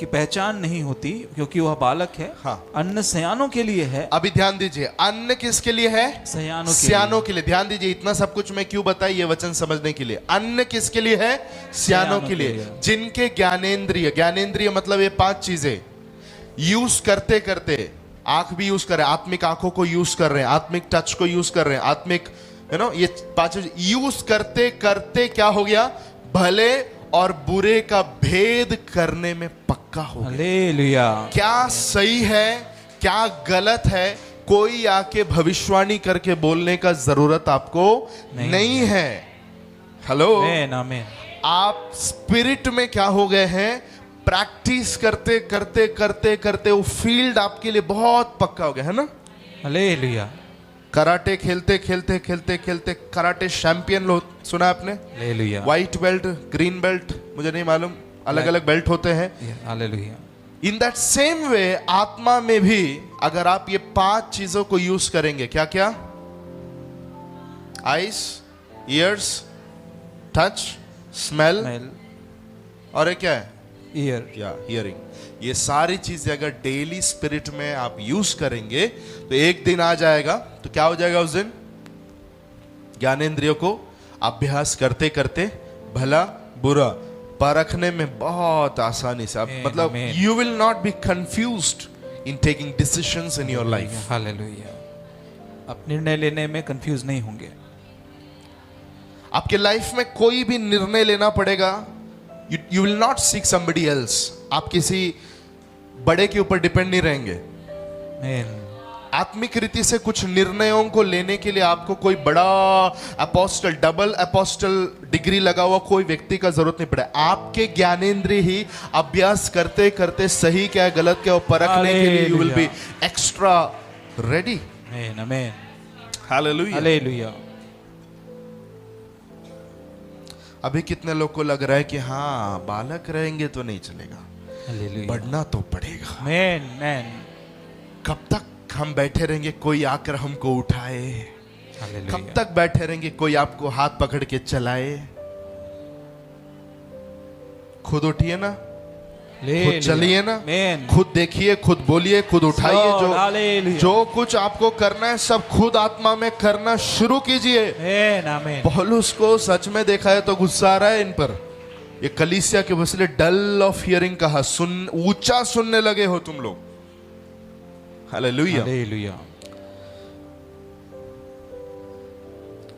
की पहचान नहीं होती क्योंकि वह बालक है। हाँ। अन्न सयानों के लिए है। अभी ध्यान दीजिए, अन्न किसके लिए है? सयानों के लिए। ध्यान दीजिए, इतना सब कुछ मैं क्यों बताई ये वचन समझने के लिए। अन्न किसके लिए है? सयानों के लिए, जिनके ज्ञानेंद्रिय, ज्ञानेंद्रिय मतलब ये 5 चीजें यूज करते करते, आंख भी यूज कर रहे हैं, आत्मिक आंखों को यूज कर रहे हैं, आत्मिक टच को यूज कर रहे हैं, आत्मिक ये 5 यूज करते करते क्या हो गया? भले और बुरे का भेद करने में पक्का हो गया। हालेलुया। क्या सही है, क्या गलत है, कोई आके भविष्यवाणी करके बोलने का जरूरत आपको नहीं है। हेलो, आमीन। आप स्पिरिट में क्या हो गए हैं? प्रैक्टिस करते करते करते करते वो फील्ड आपके लिए बहुत पक्का हो गया है ना। हालेलुया। कराटे खेलते खेलते खेलते खेलते कराटे चैंपियन लोग सुना आपने? Hallelujah. White belt, green belt, मुझे नहीं मालूम, अलग अलग बेल्ट होते हैं। Hallelujah. In that same way आत्मा में भी अगर आप ये 5 चीजों को यूज करेंगे, क्या क्या? आईज, ईयर्स, टच, स्मेल, और ये क्या है? ईयर या हियरिंग। ये सारी चीजें अगर डेली स्पिरिट में आप यूज करेंगे तो एक दिन आ जाएगा, तो क्या हो जाएगा उस दिन? ज्ञानेंद्रियों को अभ्यास करते करते भला बुरा परखने में बहुत आसानी से आप, मतलब you will not be confused in taking decisions in your life. Hallelujah. आप निर्णय लेने में कंफ्यूज नहीं होंगे। आपके लाइफ में कोई भी निर्णय लेना पड़ेगा, you will not seek somebody else. आप किसी बड़े के ऊपर डिपेंड नहीं रहेंगे। आत्मिक रीति से कुछ निर्णयों को लेने के लिए आपको कोई बड़ा अपोस्टल, डबल अपोस्टल डिग्री लगा हुआ कोई व्यक्ति का जरूरत नहीं पड़े। आपके ज्ञानेंद्रिय ही अभ्यास करते करते सही क्या है गलत क्या है परखने के लिए you will be extra ready. आमीन। हालेलुया। हालेलुया। अभी कितने लोग को लग रहा है कि हाँ बालक रहेंगे तो नहीं चलेगा, बढ़ना तो पड़ेगा। आमीन। कब तक हम बैठे रहेंगे कोई आकर हमको उठाए? कब तक बैठे रहेंगे कोई आपको हाथ पकड़ के चलाए? खुद उठिए ना, खुद चलिए ना, खुद देखिए, खुद बोलिए, खुद उठाइए। जो कुछ आपको करना है सब खुद आत्मा में करना शुरू कीजिए। पौलुस को सच में देखा है तो गुस्सा आ रहा है इन पर। ये कलीसिया के वसीले डल ऑफ हियरिंग कहा, सुन ऊंचा सुनने लगे हो तुम लोग। हालेलुया। हालेलुया।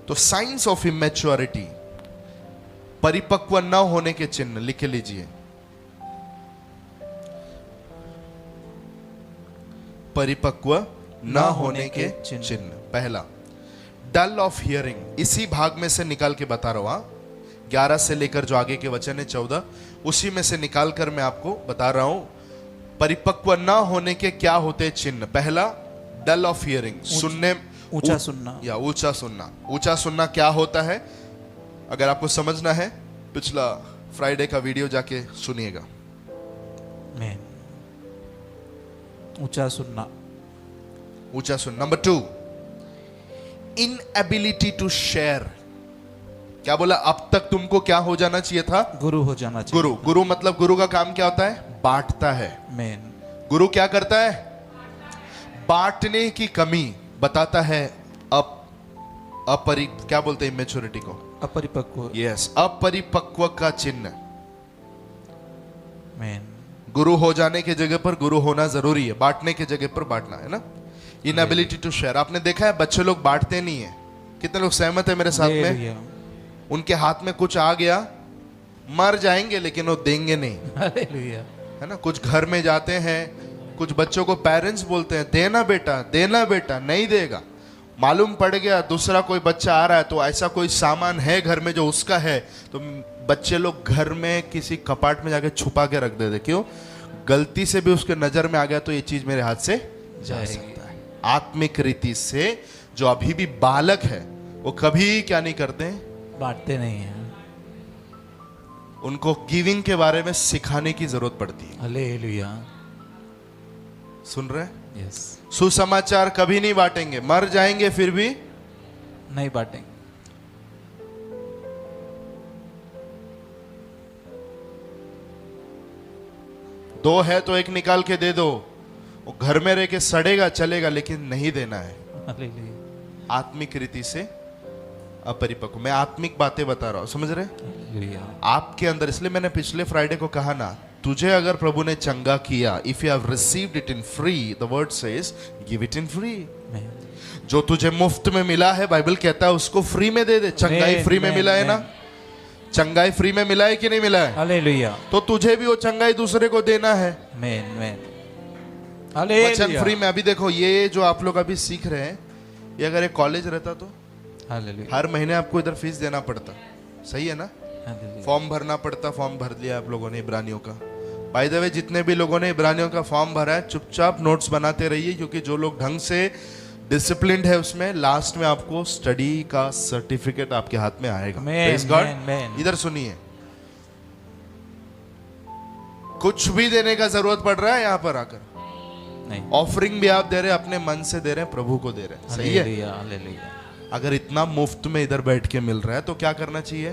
तो साइंस ऑफ इमैच्योरिटी, परिपक्व न होने के चिन्ह लिख लीजिए। परिपक्व न होने के चिन्ह, पहला डल ऑफ हियरिंग। इसी भाग में से निकाल के बता रहा हूं। 11 से लेकर जो आगे के वचन है 14, उसी में से निकाल कर मैं आपको बता रहा हूं परिपक्व ना होने के क्या होते चिन्ह। पहला, डल ऑफ हियरिंग, सुनने ऊंचा सुनना, या ऊंचा सुनना। ऊंचा सुनना क्या होता है, अगर आपको समझना है पिछला फ्राइडे का वीडियो जाके सुनिएगा। आमीन। ऊंचा सुनना, ऊंचा सुन। Number 2, inability to share. क्या बोला, अब तक तुमको क्या हो जाना चाहिए था, गुरु हो जाना चाहिए। गुरु मतलब गुरु का काम क्या होता है, बांटता है। आमीन। गुरु क्या करता है, बांटने की कमी बताता है। क्या बोलते हैं इमेच्योरिटी को, अपरिपक्व। यस, अपरिपक्व का चिन्ह। आमीन। गुरु हो जाने की जगह पर गुरु होना जरूरी है, बांटने की जगह पर बांटना है ना। इनएबिलिटी टू शेयर, आपने देखा है बच्चे लोग बांटते नहीं है। कितने लोग सहमत है मेरे साथ में, हालेलुया। उनके हाथ में कुछ आ गया मर जाएंगे लेकिन वो देंगे नहीं, हालेलुया। है ना। कुछ घर में जाते हैं, कुछ बच्चों को पेरेंट्स बोलते हैं देना बेटा, नहीं देगा। मालूम पड़ गया दूसरा कोई बच्चा आ रहा है तो ऐसा कोई सामान है घर में जो उसका है, तो बच्चे लोग घर में किसी कपाट में जाके छुपा के रख देते। क्यों, गलती से भी उसके नजर में आ गया तो ये चीज मेरे हाथ से जा सकता है। आत्मिक रीति से जो अभी भी बालक है वो कभी क्या नहीं करते, बांटते नहीं हैं। उनको गिविंग के बारे में सिखाने की जरूरत पड़ती है। हालेलुया। सुन रहे, यस। सुसमाचार कभी नहीं बांटेंगे, मर जाएंगे फिर भी नहीं बांटेंगे। दो है तो एक निकाल के दे दो, वो घर में रह के सड़ेगा चलेगा लेकिन नहीं देना है। हालेलुया। आत्मिक रीति से अपरिपक्व। मैं आत्मिक बातें बता रहा हूं, समझ रहे, हालेलुया। आपके अंदर। इसलिए मैंने पिछले फ्राइडे को कहा ना, तुझे अगर प्रभु ने चंगा किया, if you have received it in free, the word says give it in free. आमीन। जो तुझे मुफ्त में मिला है, बाइबल कहता है उसको फ्री में दे दे। चंगाई फ्री में मिला है ना, चंगाई फ्री में मिला है कि नहीं मिला है, हालेलुया। तो तुझे भी वो चंगाई दूसरे को देना है। आमीन। आमीन। वचन हालेलुया। फ्री में। अभी देखो ये जो आप लोग अभी सीख रहे हैं, ये अगर एक कॉलेज रहता तो हालेलुया। हर महीने आपको इधर फीस देना पड़ता, सही है ना। हालेलुया। फॉर्म भरना पड़ता, फॉर्म भर लिया आप लोगों ने इब्रानियों का। बाय द वे, जितने भी लोगों ने इब्रानियों का फॉर्म भरा है, चुपचाप नोट्स बनाते रहिए, क्योंकि जो लोग ढंग से डिसिप्लिन्ड है उसमें लास्ट में आपको स्टडी का सर्टिफिकेट आपके हाथ में आएगा। Praise God। इधर सुनिए, कुछ भी देने का जरूरत पड़ रहा है यहाँ पर आकर, नहीं। ऑफरिंग भी आप दे रहे हैं, अपने मन से दे रहे हैं, प्रभु को दे रहे हैं, सही है। हालेलुया। हालेलुया। अगर इतना मुफ्त में इधर बैठ के मिल रहा है तो क्या करना चाहिए,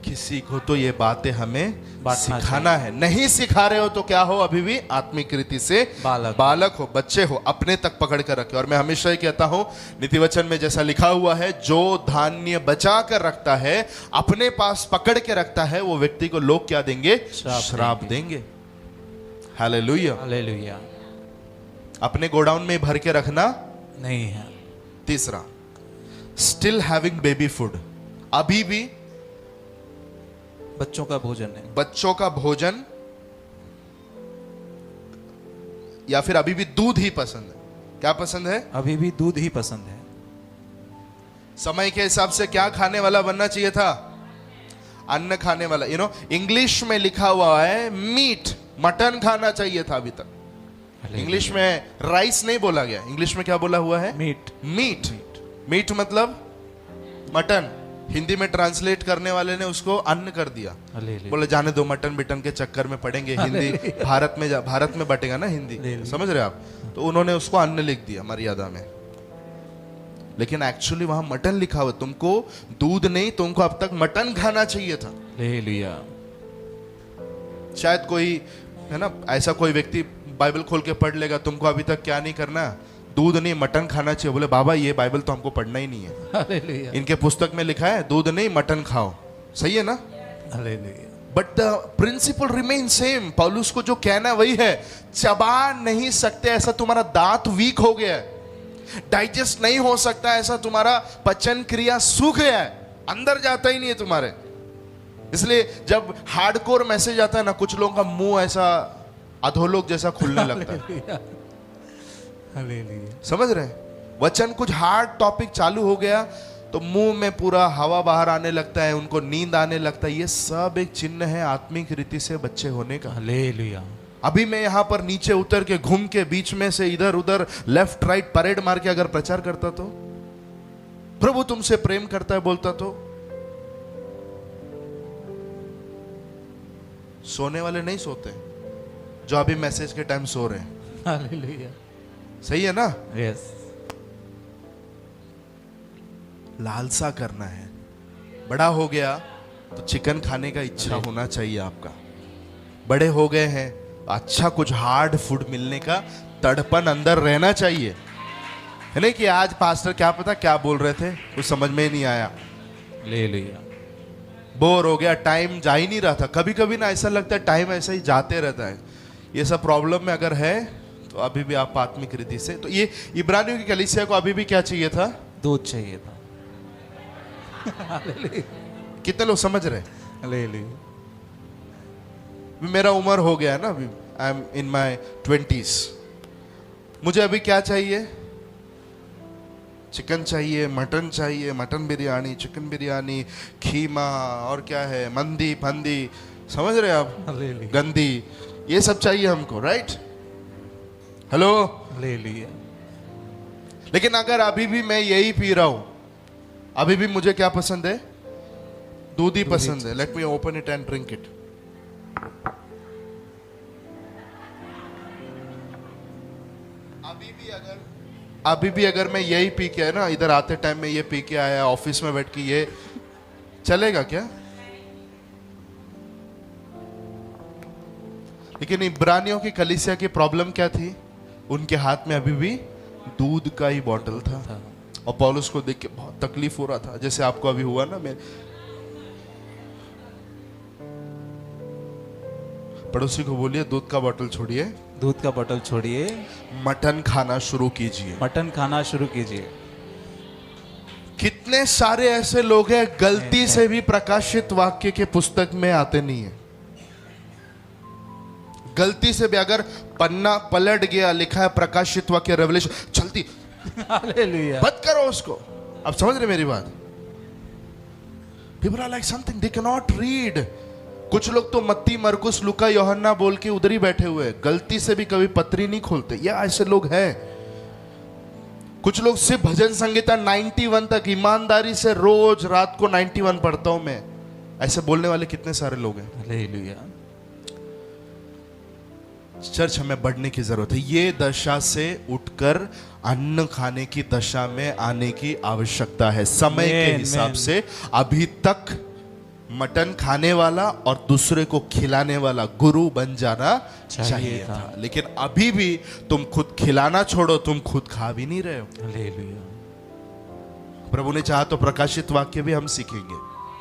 किसी को तो ये बातें हमें बांटना सिखाना है। नहीं सिखा रहे हो तो क्या हो, अभी भी आत्मिक रीति से बालक हो, बच्चे हो, अपने तक पकड़ कर रखे। और मैं हमेशा ही कहता हूं, नीति वचन में जैसा लिखा हुआ है, जो धान्य बचा कर रखता है, अपने पास पकड़ के रखता है, वो व्यक्ति को लोग क्या देंगे, श्राप देंगे। हालेलुया। हालेलुया। अपने गोडाउन में भर के रखना नहीं है। तीसरा, स्टिल हैविंग बेबी फूड। अभी भी बच्चों का भोजन है। बच्चों का भोजन, या फिर अभी भी दूध ही पसंद है। क्या पसंद है, अभी भी दूध ही पसंद है। समय के हिसाब से क्या खाने वाला बनना चाहिए था, अन्न खाने वाला। इंग्लिश में लिखा हुआ है मीट, मटन खाना चाहिए था अभी तक। इंग्लिश में राइस नहीं बोला गया, इंग्लिश में क्या बोला हुआ है, मीट। मीट। मीट मतलब मटन। हिंदी में ट्रांसलेट करने वाले ने उसको अन्न कर दिया। बोले जाने दो, मटन बिटन के चक्कर में पड़ेंगे, हिंदी भारत में बटेगा ना हिंदी, समझ रहे आप। तो उन्होंने उसको अन्न लिख दिया मर्यादा में, लेकिन एक्चुअली वहां मटन लिखा हुआ। तुमको दूध नहीं, तुमको अब तक मटन खाना चाहिए था। हालेलुया। शायद कोई है ना, ऐसा कोई व्यक्ति बाइबल खोल के पढ़ लेगा, तुमको अभी तक क्या नहीं करना, दूध नहीं मटन खाना चाहिए। बोले बाबा ये बाइबल तो हमको पढ़ना ही नहीं है। हालेलुया। इनके पुस्तक में लिखा है दूध नहीं मटन खाओ, सही है ना। Hallelujah. But the principle remain same. पौलुस को जो कहना वही है, चबा नहीं सकते ऐसा तुम्हारा दांत वीक हो गया है, डाइजेस्ट नहीं हो सकता ऐसा तुम्हारा पचन क्रिया सूख गया है, अंदर जाता ही नहीं है तुम्हारे। इसलिए जब हार्डकोर मैसेज आता है ना, कुछ लोगों का मुंह ऐसा अधोलोक जैसा खुलने लगता है। हालेलुया। समझ रहे हैं, वचन कुछ हार्ड टॉपिक चालू हो गया तो मुंह में पूरा हवा बाहर आने लगता है, उनको नींद आने लगता है। ये सब एक चिन्ह है आत्मिक रीति से बच्चे होने का। हालेलुया। अभी मैं यहाँ पर नीचे उतर के घूम के बीच में से इधर उधर लेफ्ट राइट परेड मार के अगर प्रचार करता तो, प्रभु तुमसे प्रेम करता है बोलता तो, सोने वाले नहीं सोते जो अभी मैसेज के टाइम सो रहे हैं। हालेलुया। सही है ना? यस। लालसा करना है। बड़ा हो गया तो चिकन खाने का इच्छा होना चाहिए आपका। बड़े हो गए हैं, अच्छा कुछ हार्ड फूड मिलने का तड़पन अंदर रहना चाहिए, है नहीं कि आज पास्टर क्या पता क्या बोल रहे थे, कुछ समझ में ही नहीं आया, हालेलुया। बोर हो गया, टाइम जा ही नहीं रहा था। कभी कभी ना ऐसा लगता है टाइम ऐसा ही जाते रहता है। ये सब प्रॉब्लम में अगर है तो अभी भी आप आत्मिक रीति से, तो ये इब्रानियों की कलीसिया को अभी भी क्या चाहिए था? दूध चाहिए था। कितने लोग समझ रहे? हालेलुया। मेरा उम्र हो गया है ना, अभी I am in my 20s। मुझे अभी क्या चाहिए? चिकन चाहिए, मटन चाहिए, मटन बिरयानी, चिकन बिरयानी, खीमा, और क्या है, मंदी फंदी, समझ रहे आप, हालेलुया। गंदी, ये सब चाहिए हमको, राइट? हेलो। हालेलुया। लेकिन अगर अभी भी मैं यही पी रहा हूं, अभी भी मुझे क्या पसंद है? दूध ही पसंद है। Let me open it and drink it. अभी भी अगर मैं यही पी के, है ना, इधर आते टाइम में ये पी के आया, ऑफिस में बैठ के, ये चलेगा क्या? लेकिन इब्रानियों की कलीसिया की प्रॉब्लम क्या थी? उनके हाथ में अभी भी दूध का ही बॉटल था। और पौलुस को देख के बहुत तकलीफ हो रहा था, जैसे आपको अभी हुआ ना। मैं पड़ोसी को बोलिए दूध का बॉटल छोड़िए, दूध का बोतल छोड़िए, मटन खाना शुरू कीजिए। मटन खाना शुरू कीजिए। कितने सारे ऐसे लोग हैं गलती से भी प्रकाशित वाक्य के पुस्तक में आते नहीं है। गलती से भी अगर पन्ना पलट गया, लिखा है प्रकाशित वाक्य, रेवलेशन, चलती हालेलुया। बंद करो उसको। आप समझ रहे मेरी बात? People are like something they cannot read। कुछ लोग तो मत्ती, मरकुस, लुका, यूहन्ना बोल के उधर ही बैठे हुए हैं, गलती से भी कभी पत्री नहीं खोलते। ये ऐसे लोग हैं। कुछ लोग सिर्फ भजन संगीता 91 तक ईमानदारी से रोज रात को 91 पढ़ता हूं मैं, ऐसे बोलने वाले कितने सारे लोग हैं। हालेलुया। चर्च हमें बढ़ने की जरूरत है। ये दशा से उठकर अन्न खाने की दशा में आने की आवश्यकता है। समय के हिसाब से अभी तक मटन खाने वाला और दूसरे को खिलाने वाला गुरु बन जाना चाहिए था। लेकिन अभी भी तुम खुद खिलाना छोड़ो, तुम खुद खा भी नहीं रहे हो। हालेलुया। प्रभु ने चाहा तो प्रकाशित वाक्य भी हम सीखेंगे।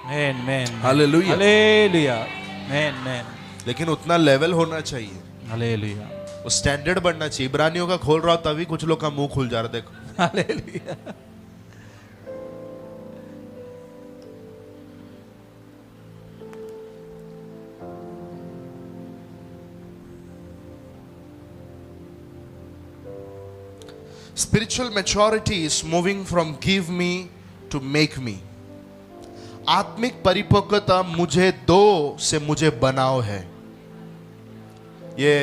Man man. Hallelujah. Hallelujah. Man man. लेकिन उतना लेवल होना चाहिए, हालेलुया। वो स्टैंडर्ड बनना चाहिए। इब्रानियों का खोल रहा हो तभी कुछ लोग का मुंह खुल जा रहा, देखो। Hallelujah. Spiritual maturity is moving from give me to make me। आत्मिक परिपक्वता मुझे दो से मुझे बनाओ है। ये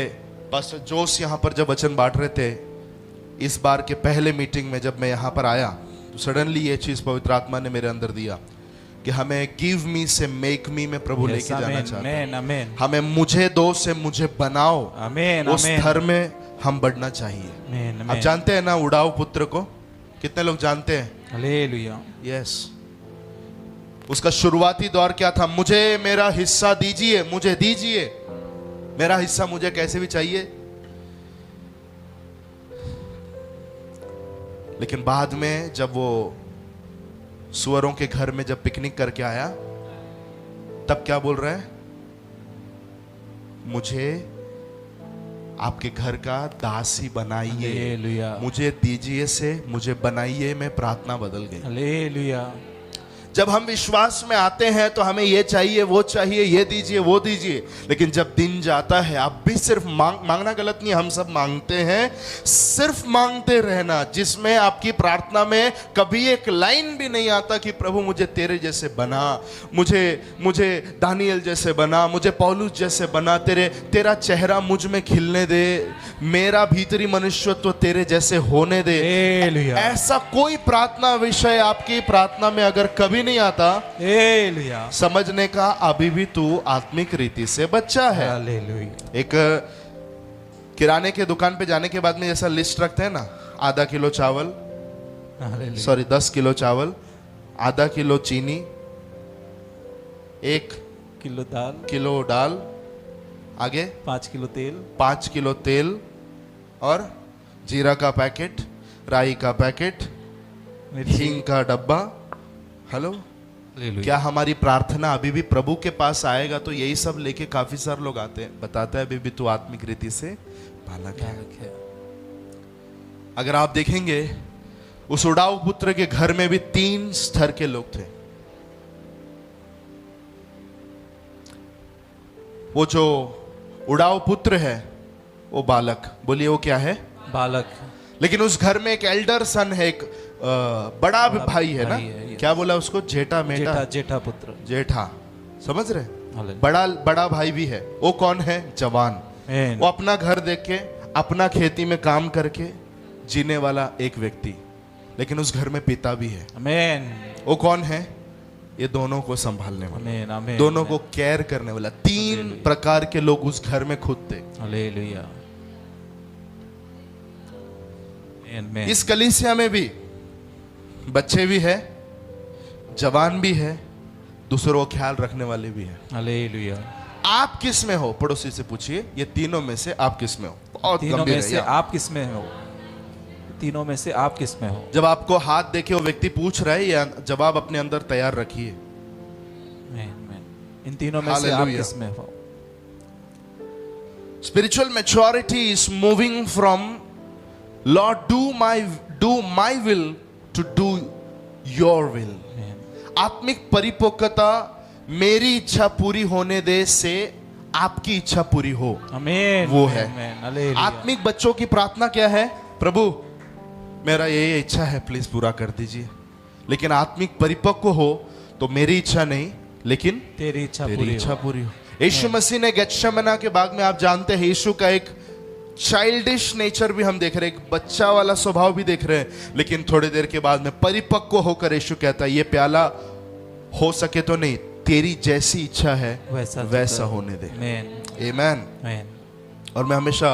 पास्टर जोस यहाँ पर जब वचन बांट रहे थे, इस बार के पहले मीटिंग में जब मैं यहाँ पर आया तो सडनली ये चीज पवित्र आत्मा ने मेरे अंदर दिया कि हमें गिव मी से मेक मी में प्रभु लेके जाना चाहता है। हमें मुझे दो से मुझे बनाओ, उस स्तर में हम बढ़ना चाहिए। आप जानते हैं ना उड़ाऊ पुत्र को? कितने लोग जानते हैं? हालेलुया। यस। उसका शुरुआती दौर क्या था? मुझे मेरा हिस्सा दीजिए, मुझे दीजिए मेरा हिस्सा, मुझे कैसे भी चाहिए। लेकिन बाद में जब वो सुअरों के घर में जब पिकनिक करके आया, तब क्या बोल रहा है? मुझे आपके घर का दासी बनाइए, मुझे दीजिए से मुझे बनाइए में प्रार्थना बदल गई। हालेलुया। जब हम विश्वास में आते हैं तो हमें ये चाहिए, वो चाहिए, ये दीजिए, वो दीजिए, लेकिन जब दिन जाता है, आप भी सिर्फ मांगना गलत नहीं, हम सब मांगते हैं, सिर्फ मांगते रहना, जिसमें आपकी प्रार्थना में कभी एक लाइन भी नहीं आता कि प्रभु मुझे तेरे जैसे बना, मुझे दानियल जैसे बना, मुझे पौलुस जैसे बना, तेरा चेहरा मुझ में खिलने दे, मेरा भीतरी मनुष्यत्व तेरे जैसे होने दे। हालेलुया। ऐसा कोई प्रार्थना विषय आपकी प्रार्थना में अगर कभी नहीं आता, हालेलुया। समझने का अभी भी तू आत्मिक रीति से बच्चा है। हालेलुया। एक किराने के दुकान पे जाने के बाद में जैसा लिस्ट रखते हैं ना, आधा किलो चावल, हालेलुया। सॉरी 10 किलो चावल, आधा किलो चीनी, 1 किलो दाल, आगे 5 किलो तेल, 5 किलो तेल, और जीरा का पैकेट, राई का पैकेट, हींग का डब्बा। Hello, hallelujah. क्या हमारी प्रार्थना अभी भी प्रभु के पास आएगा तो यही सब लेके काफी सारे लोग आते हैं, बताते हैं अभी भी तू आत्मिक रीति से बालक है। अगर आप देखेंगे उस उड़ाऊ पुत्र के घर में भी 3 स्तर के लोग थे। वो जो उड़ाऊ पुत्र है वो बालक, बोलिए वो क्या है? बालक। लेकिन उस घर में एक एल्डर सन है, एक बड़ा भाई है ना, क्या बोला उसको? जेठा मेटा, जेठा पुत्र, जेठा, समझ रहे? हालेलुया। बड़ा भाई भी है। वो कौन है? जवान। आमीन। वो अपना घर देख के, अपना खेती में काम करके जीने वाला एक व्यक्ति, लेकिन उस घर में पिता भी है। आमीन। वो कौन है? ये दोनों को संभालने वाला, आमीन। आमीन। दोनों को केयर करने वाला। 3 प्रकार के लोग उस घर में खुद थे। हालेलुया। आमीन। इस कलीसिया में भी बच्चे भी है, जवान भी है, दूसरों का ख्याल रखने वाले भी है। हालेलुया। आप किस में हो? पड़ोसी से पूछिए, ये तीनों में से आप किस में हो? बहुत तीनों गंभीर में है से यार। आप किस में हो? तीनों में से आप किस में हो? जब आपको हाथ देखे वो व्यक्ति पूछ रहा है, या जवाब अपने अंदर तैयार रखिए। आमीन। आमीन। इन तीनों में से आप हालेलुया। किस में हो? Spiritual maturity is moving from Lord, do my will to do your will. आमीन। आत्मिक परिपक्वता मेरी इच्छा पूरी होने दे से आपकी इच्छा पूरी हो, आमीन। वो है। आमीन। हालेलुया। आत्मिक बच्चों की प्रार्थना क्या है? प्रभु मेरा ये इच्छा है, प्लीज पूरा कर दीजिए। लेकिन आत्मिक परिपक्व हो तो मेरी इच्छा नहीं, लेकिन तेरी इच्छा तेरी इच्छा हो। पूरी हो। यीशु मसीह ने गेत्सेमनी के बाग में, आप जानते हैं, यीशु का एक चाइल्डिश नेचर भी हम देख रहे हैं, एक बच्चा वाला स्वभाव भी देख रहे हैं, लेकिन थोड़ी देर के बाद में परिपक्व होकर यीशु कहता है, ये प्याला हो सके तो नहीं, तेरी जैसी इच्छा है वैसा होने दे। आमीन। आमेन। आमीन। और मैं हमेशा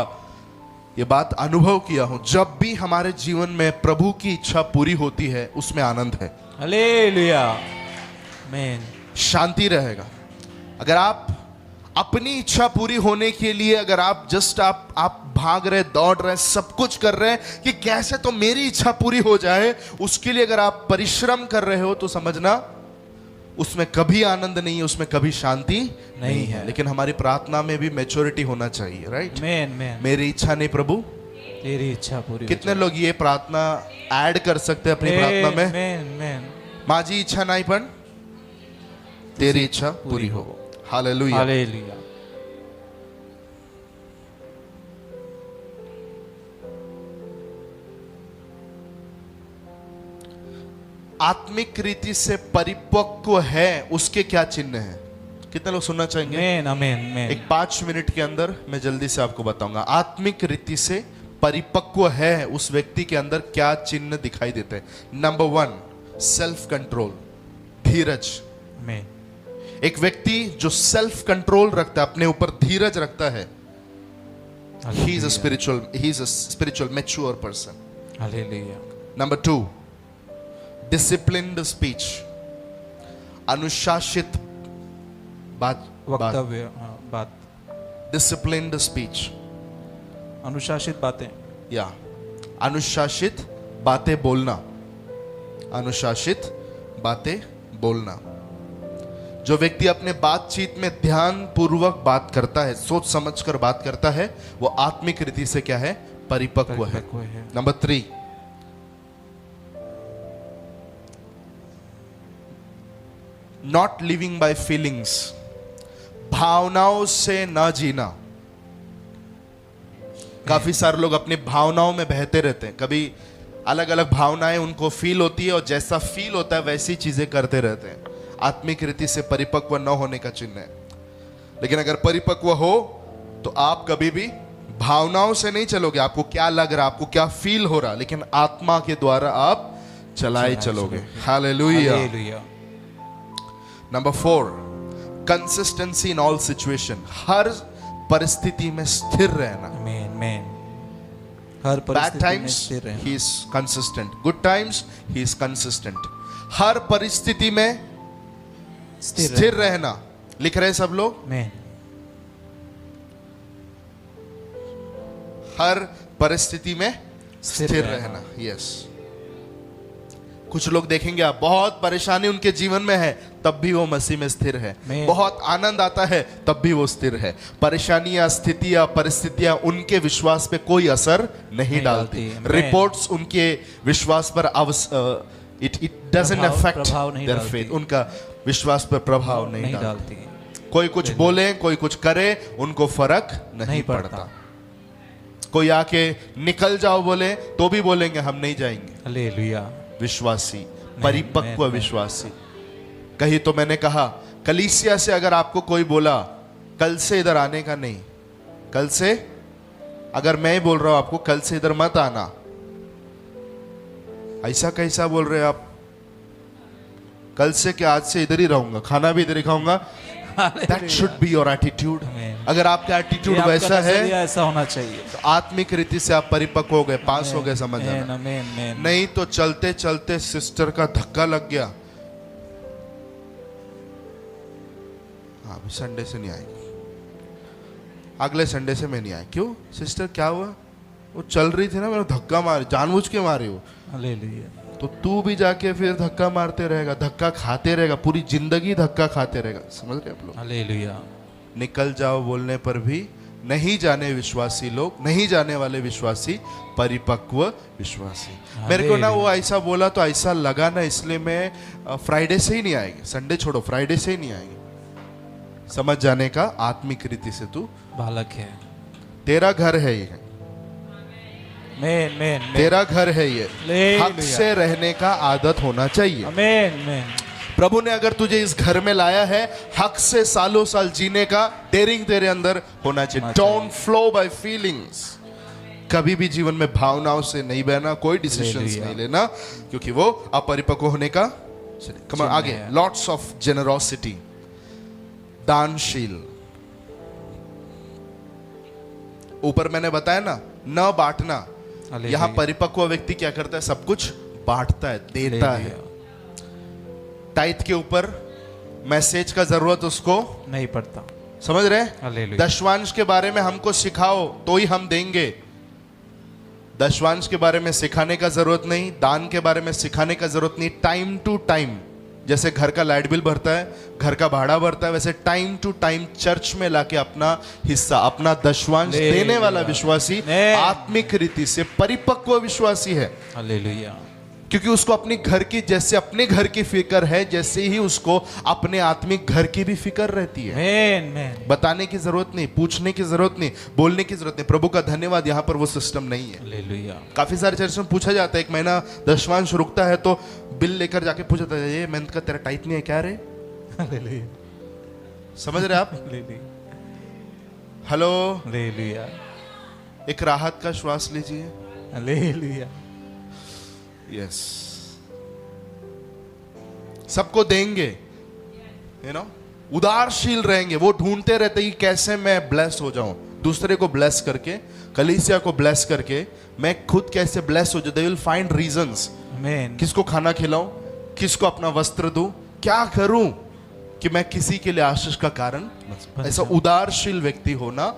ये बात अनुभव किया हूं, जब भी हमारे जीवन में प्रभु की इच्छा पूरी होती है उसमें आनंद है, हालेलुया। आमीन। शांति रहेगा। अगर आप अपनी इच्छा पूरी होने के लिए, अगर आप जस्ट आप भाग रहे, दौड़ रहे, सब कुछ कर रहे हैं कि कैसे तो मेरी इच्छा पूरी हो जाए, उसके लिए अगर आप परिश्रम कर रहे हो तो समझना उसमें कभी आनंद नहीं है, उसमें कभी शांति नहीं है। लेकिन हमारी प्रार्थना में भी मैच्योरिटी होना चाहिए, राइट? आमीन। आमीन। मेरी इच्छा नहीं प्रभु, तेरी इच्छा पूरी हो कितने लोग ये प्रार्थना ऐड कर सकते हैं अपनी प्रार्थना में? आमीन। आमीन। माझी इच्छा नहीं पण तेरी इच्छा पूरी हो। हालेलुया। हालेलुया। आत्मिक रीति से परिपक्व है, उसके क्या चिन्ह हैं? कितने लोग सुनना चाहेंगे? आमीन। आमीन। आमीन। एक 5 मिनट के अंदर मैं जल्दी से आपको बताऊंगा आत्मिक रीति से परिपक्व है उस व्यक्ति के अंदर क्या चिन्ह दिखाई देते हैं। नंबर 1, सेल्फ कंट्रोल, धीरज। आमीन। एक व्यक्ति जो सेल्फ कंट्रोल रखता है, अपने ऊपर धीरज रखता है, he is a spiritual mature person. Hallelujah. Number 2, disciplined speech, अनुशासित बात। वक्तव्य, बात। disciplined speech, अनुशासित बातें, या अनुशासित बातें बोलना, अनुशासित बातें बोलना। जो व्यक्ति अपने बातचीत में ध्यान पूर्वक बात करता है, सोच समझकर बात करता है, वो आत्मिक रीति से क्या है? परिपक्व है। Number 3, not living by feelings, भावनाओं से ना जीना। काफी सारे लोग अपनी भावनाओं में बहते रहते हैं, कभी अलग अलग भावनाएं उनको फील होती है और जैसा फील होता है वैसी चीजें करते रहते हैं। आत्मिक रीति से परिपक्व न होने का चिन्ह है। लेकिन अगर परिपक्व हो तो आप कभी भी भावनाओं से नहीं चलोगे, आपको क्या लग रहा, आपको क्या फील हो रहा, लेकिन आत्मा के द्वारा आप चलाए चलोगे। हालेलुया। हालेलुया। Number 4, consistency in all situation, हर परिस्थिति में स्थिर रहना। आमीन, आमीन। हर Bad परिस्थिति में times स्थिर रहना। he is consistent, good times he is consistent। हर परिस्थिति में स्थिर रहना। लिख रहे हैं सब लोग? आमीन। हर परिस्थिति में स्थिर स्थिर रहना। रहना। यस। कुछ लोग देखेंगे आप, बहुत परेशानी उनके जीवन में है तब भी वो मसीह में स्थिर है, Amen। बहुत आनंद आता है तब भी वो स्थिर है। परेशानियां, स्थितियां, परिस्थितियां उनके विश्वास पे कोई असर नहीं डालती। Amen। रिपोर्ट्स उनके विश्वास पर इट डजंट अफेक्ट प्रभाव नहीं देयर डालती। फेथ, उनका विश्वास पर प्रभाव नहीं डालती। कोई कुछ बोले, कोई कुछ करे, उनको फर्क नहीं पड़ता। कोई आके निकल जाओ बोले तो भी बोलेंगे हम नहीं जाएंगे। हालेलुया। विश्वासी, परिपक्व Amen। विश्वासी। कहीं तो मैंने कहा, कलीसिया से अगर आपको कोई बोला कल से इधर आने का नहीं, कल से, अगर मैं ही बोल रहा हूं आपको कल से इधर मत आना, ऐसा कैसा बोल रहे हैं आप? कल से क्या, आज से इधर ही रहूंगा, खाना भी इधर ही खाऊंगा। That should be your attitude. Amen। अगर आपका एटीट्यूड ये आपका वैसा है नजरिया ऐसा होना चाहिए। तो आत्मिक रीति से आप परिपक्व हो गए, पास हो गए, समझ आमीन, आना। आमीन, आमीन। नहीं तो चलते चलते सिस्टर का धक्का लग गया, हाँ अभी संडे से नहीं आएगी, अगले संडे से मैं नहीं आई। क्यों सिस्टर, क्या हुआ? वो चल रही थी ना, मैंने धक्का मारी, जानबूझ के मारी हो। हालेलुया। तो तू भी जाके फिर धक्का मारते रहेगा, धक्का खाते रहेगा, पूरी जिंदगी धक्का खाते रहेगा। समझ रहे आप लोग? हालेलुया। निकल जाओ बोलने पर भी नहीं जाने विश्वासी लोग, नहीं जाने वाले विश्वासी, परिपक्व विश्वासी। मेरे को ना वो ऐसा बोला तो ऐसा लगा ना, इसलिए मैं फ्राइडे से ही नहीं आएगी, संडे छोड़ो, फ्राइडे से ही नहीं आएगी। समझ जाने का, आत्मिक रीति से तू बालक है। तेरा घर है ये, आमीन, आमीन, आमीन। तेरा घर है ये, हालेलुया। हक से रहने का आदत होना चाहिए। आमीन, आमीन। प्रभु ने अगर तुझे इस घर में लाया है, हक से सालों साल जीने का डेयरिंग तेरे अंदर होना चाहिए। Don't flow bye feelings. कभी भी जीवन में भावनाओं से नहीं बहना, कोई डिसीजंस नहीं लेना, क्योंकि वो अपरिपक्व होने का। कम ऑन, आगे। लॉट्स ऑफ जेनरोसिटी, दानशील। ऊपर मैंने बताया ना, न बांटना। यहां परिपक्व व्यक्ति क्या करता है? सब कुछ बांटता है, देता है। टाइट के ऊपर मैसेज का जरूरत उसको नहीं पड़ता। समझ रहे? हालेलुया। दशवांश के बारे में हमको सिखाओ तो ही हम देंगे। दशवांश के बारे में सिखाने का जरूरत नहीं, दान के बारे में सिखाने का जरूरत नहीं। टाइम टू टाइम, जैसे घर का लाइट बिल भरता है, घर का भाड़ा भरता है, वैसे टाइम टू टाइम चर्च में लाके अपना हिस्सा, अपना दशवांश देने वाला विश्वासी आत्मिक रीति से परिपक्व विश्वासी है। हालेलुया। क्योंकि उसको अपने घर की, जैसे अपने घर की फिक्र है, जैसे ही उसको अपने आत्मिक घर की भी फिक्र रहती है। आमीन, आमीन। बताने की जरूरत नहीं, पूछने की जरूरत नहीं, बोलने की जरूरत नहीं। प्रभु का धन्यवाद, यहाँ पर वो सिस्टम नहीं है। हालेलुया। काफी सारे चर्च में पूछा जाता है, एक महीना दशवांश रुकता है तो बिल लेकर जाके पूछा जाता है, ये मंथ का तेरा टाइट नहीं है क्या रे? हालेलुया। समझ रहे आप? Hello, hallelujah. एक राहत का श्वास लीजिए। हालेलुया। यस, सबको देंगे, यू नो, उदारशील रहेंगे। वो ढूंढते रहते कि कैसे मैं ब्लेस हो जाऊं, दूसरे को ब्लेस करके, कलीसिया को ब्लेस करके मैं खुद कैसे ब्लेस हो जाऊं। They will find reasons. आमीन। किसको खाना खिलाऊं, किसको अपना वस्त्र दूं, क्या करूं कि मैं किसी के लिए आशीष का कारण। ऐसा उदारशील व्यक्ति होना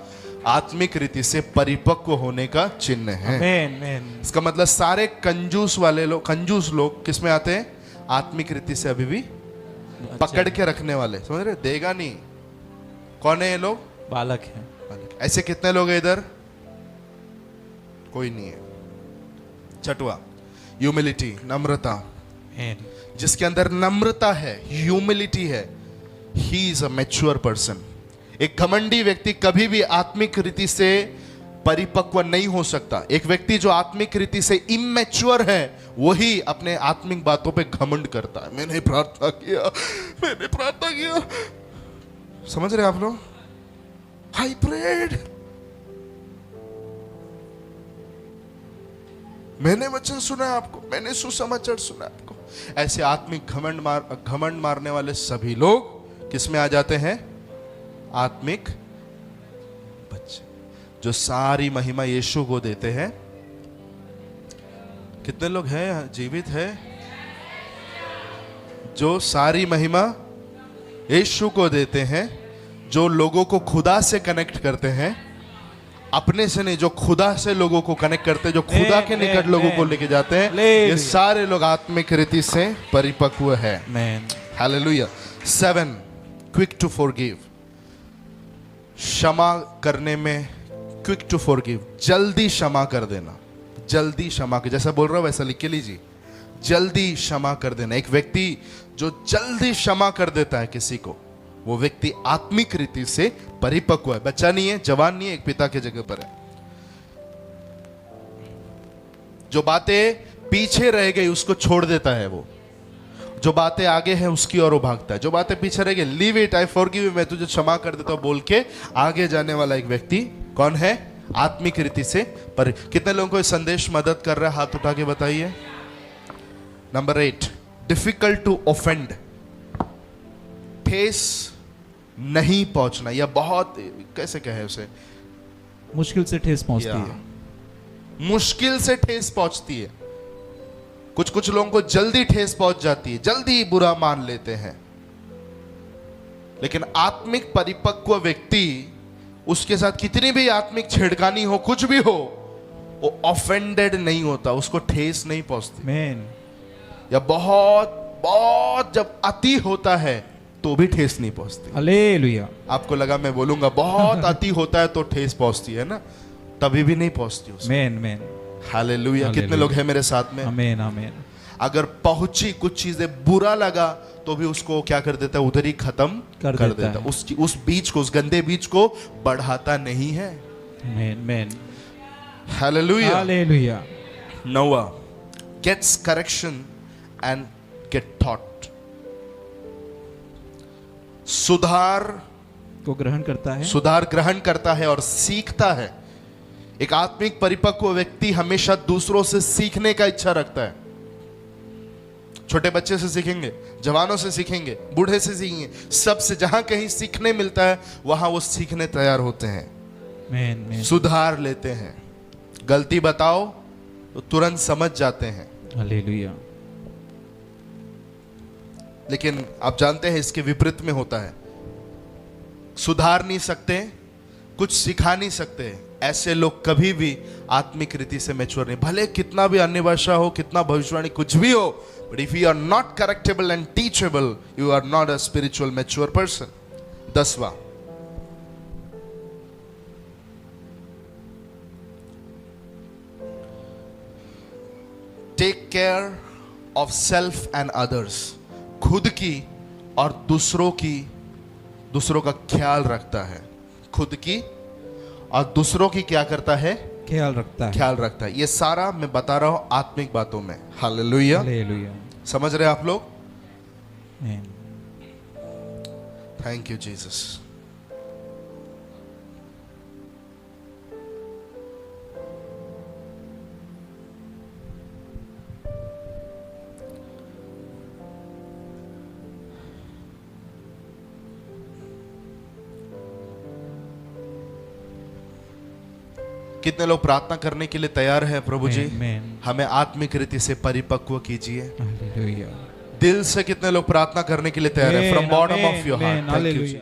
आत्मिक रीति से परिपक्व होने का चिन्ह है। आमीन, आमीन। इसका मतलब सारे कंजूस वाले लोग, कंजूस लोग किस में आते हैं? आत्मिक रीति से अभी भी पकड़ के रखने वाले। समझ रहे? देगा नहीं। कौन है ये लोग? बालक है। ऐसे कितने लोग हैं इधर? कोई नहीं है। छठवा, ह्यूमिलिटी, नम्रता। आमीन। जिसके अंदर नम्रता है, ह्यूमिलिटी है, he is a mature person. एक घमंडी व्यक्ति कभी भी आत्मिक रीति से परिपक्व नहीं हो सकता। एक व्यक्ति जो आत्मिक रीति से इमैच्योर है, वही अपने आत्मिक बातों पे घमंड करता है। मैंने प्रार्थना किया। समझ रहे आप लोग? आई प्रेड, मैंने वचन सुना है आपको, मैंने सुसमाचार सुना है आपको। ऐसे आत्मिक घमंड मारने वाले सभी लोग किस में आ जाते हैं? आत्मिक बच्चे, जो सारी महिमा यीशु को देते हैं। कितने लोग हैं जीवित है जो सारी महिमा यीशु को देते हैं, जो लोगों को खुदा से कनेक्ट करते हैं, अपने से नहीं, जो खुदा से लोगों को कनेक्ट करते हैं, जो खुदा के निकट लोगों को लेके जाते हैं, ये सारे लोग आत्मिक रीति से परिपक्व है। हालेलुया। 7, क्विक टू फॉरगिव, क्षमा करने में क्विक टू फॉरगिव, जल्दी क्षमा कर देना। जल्दी क्षमा कर, जैसा बोल रहा हूं वैसा लिख के लीजिए, जल्दी क्षमा कर देना। एक व्यक्ति जो जल्दी क्षमा कर देता है किसी को, वो व्यक्ति आत्मिक रीति से परिपक्व है। बच्चा नहीं है, जवान नहीं है, एक पिता के जगह पर है। जो बातें पीछे रह गई उसको छोड़ देता है वो, जो बातें आगे है उसकी ओर वो भागता है। जो बातें पीछे रह गई, leave it, I forgive you, मैं तुझे क्षमा कर देता हूं बोल के आगे जाने वाला एक व्यक्ति कौन है? आत्मिक रीति से पर। कितने लोगों को ये संदेश मदद कर रहा है? हाथ उठा के बताइए। नंबर 8, डिफिकल्ट टू ऑफेंड, ठेस नहीं पहुंचना, या बहुत, कैसे कहे उसे, मुश्किल से ठेस पहुंचती है। मुश्किल से ठेस पहुंचती है। कुछ लोगों को जल्दी ठेस पहुंच जाती है, जल्दी बुरा मान लेते हैं। लेकिन आत्मिक परिपक्व व्यक्ति, उसके साथ कितनी भी आत्मिक छेड़खानी हो, कुछ भी हो, वो ऑफेंडेड नहीं होता, उसको ठेस नहीं पहुंचती। या बहुत जब अति होता है तो भी ठेस नहीं पहुंचती। हालेलुया। आपको लगा मैं बोलूंगा बहुत अति होता है तो ठेस पहुंचती है ना, तभी भी नहीं पहुंचती उसमें। आमीन। हालेलुया। कितने लोग हैं मेरे साथ में? आमीन आमीन। अगर पहुंची, कुछ चीजें बुरा लगा तो भी उसको क्या कर देता है? उधर ही खत्म कर देता है। उस बीज को, उस गंदे बीज को बढ़ाता नहीं है। Amen. Hallelujah. Hallelujah. 9, gets correction and get taught, सुधार को ग्रहण करता है, सुधार ग्रहण करता है और सीखता है। एक आत्मिक परिपक्व व्यक्ति हमेशा दूसरों से सीखने का इच्छा रखता है। छोटे बच्चे से सीखेंगे, जवानों से सीखेंगे, बूढ़े से सीखेंगे, सबसे जहां कहीं सीखने मिलता है वहां वो सीखने तैयार होते हैं। सुधार लेते हैं। गलती बताओ तो तुरंत समझ जाते हैं। हालेलुया। लेकिन आप जानते हैं इसके विपरीत में होता है। सुधार नहीं सकते, कुछ सिखा नहीं सकते, ऐसे लोग कभी भी आत्मिक रीति से मैच्योर नहीं। भले कितना भी अन्य भाषा हो, कितना भविष्यवाणी कुछ भी हो, but if you are not correctable and teachable, you are not a spiritual mature person. 10वां, take care of self and others, खुद की और दूसरों का ख्याल रखता है। खुद की और दूसरों की क्या करता है? ख्याल रखता है। ये सारा मैं बता रहा हूं आत्मिक बातों में। हालेलुया। हालेलुया। समझ रहे आप लोग? आमीन। Thank you Jesus. कितने लोग प्रार्थना करने के लिए तैयार है? प्रभु जी हमें आत्मिक रीति से परिपक्व कीजिए। हालेलुया। दिल से कितने लोग प्रार्थना करने के लिए तैयार है? From bottom of your heart. Thank you.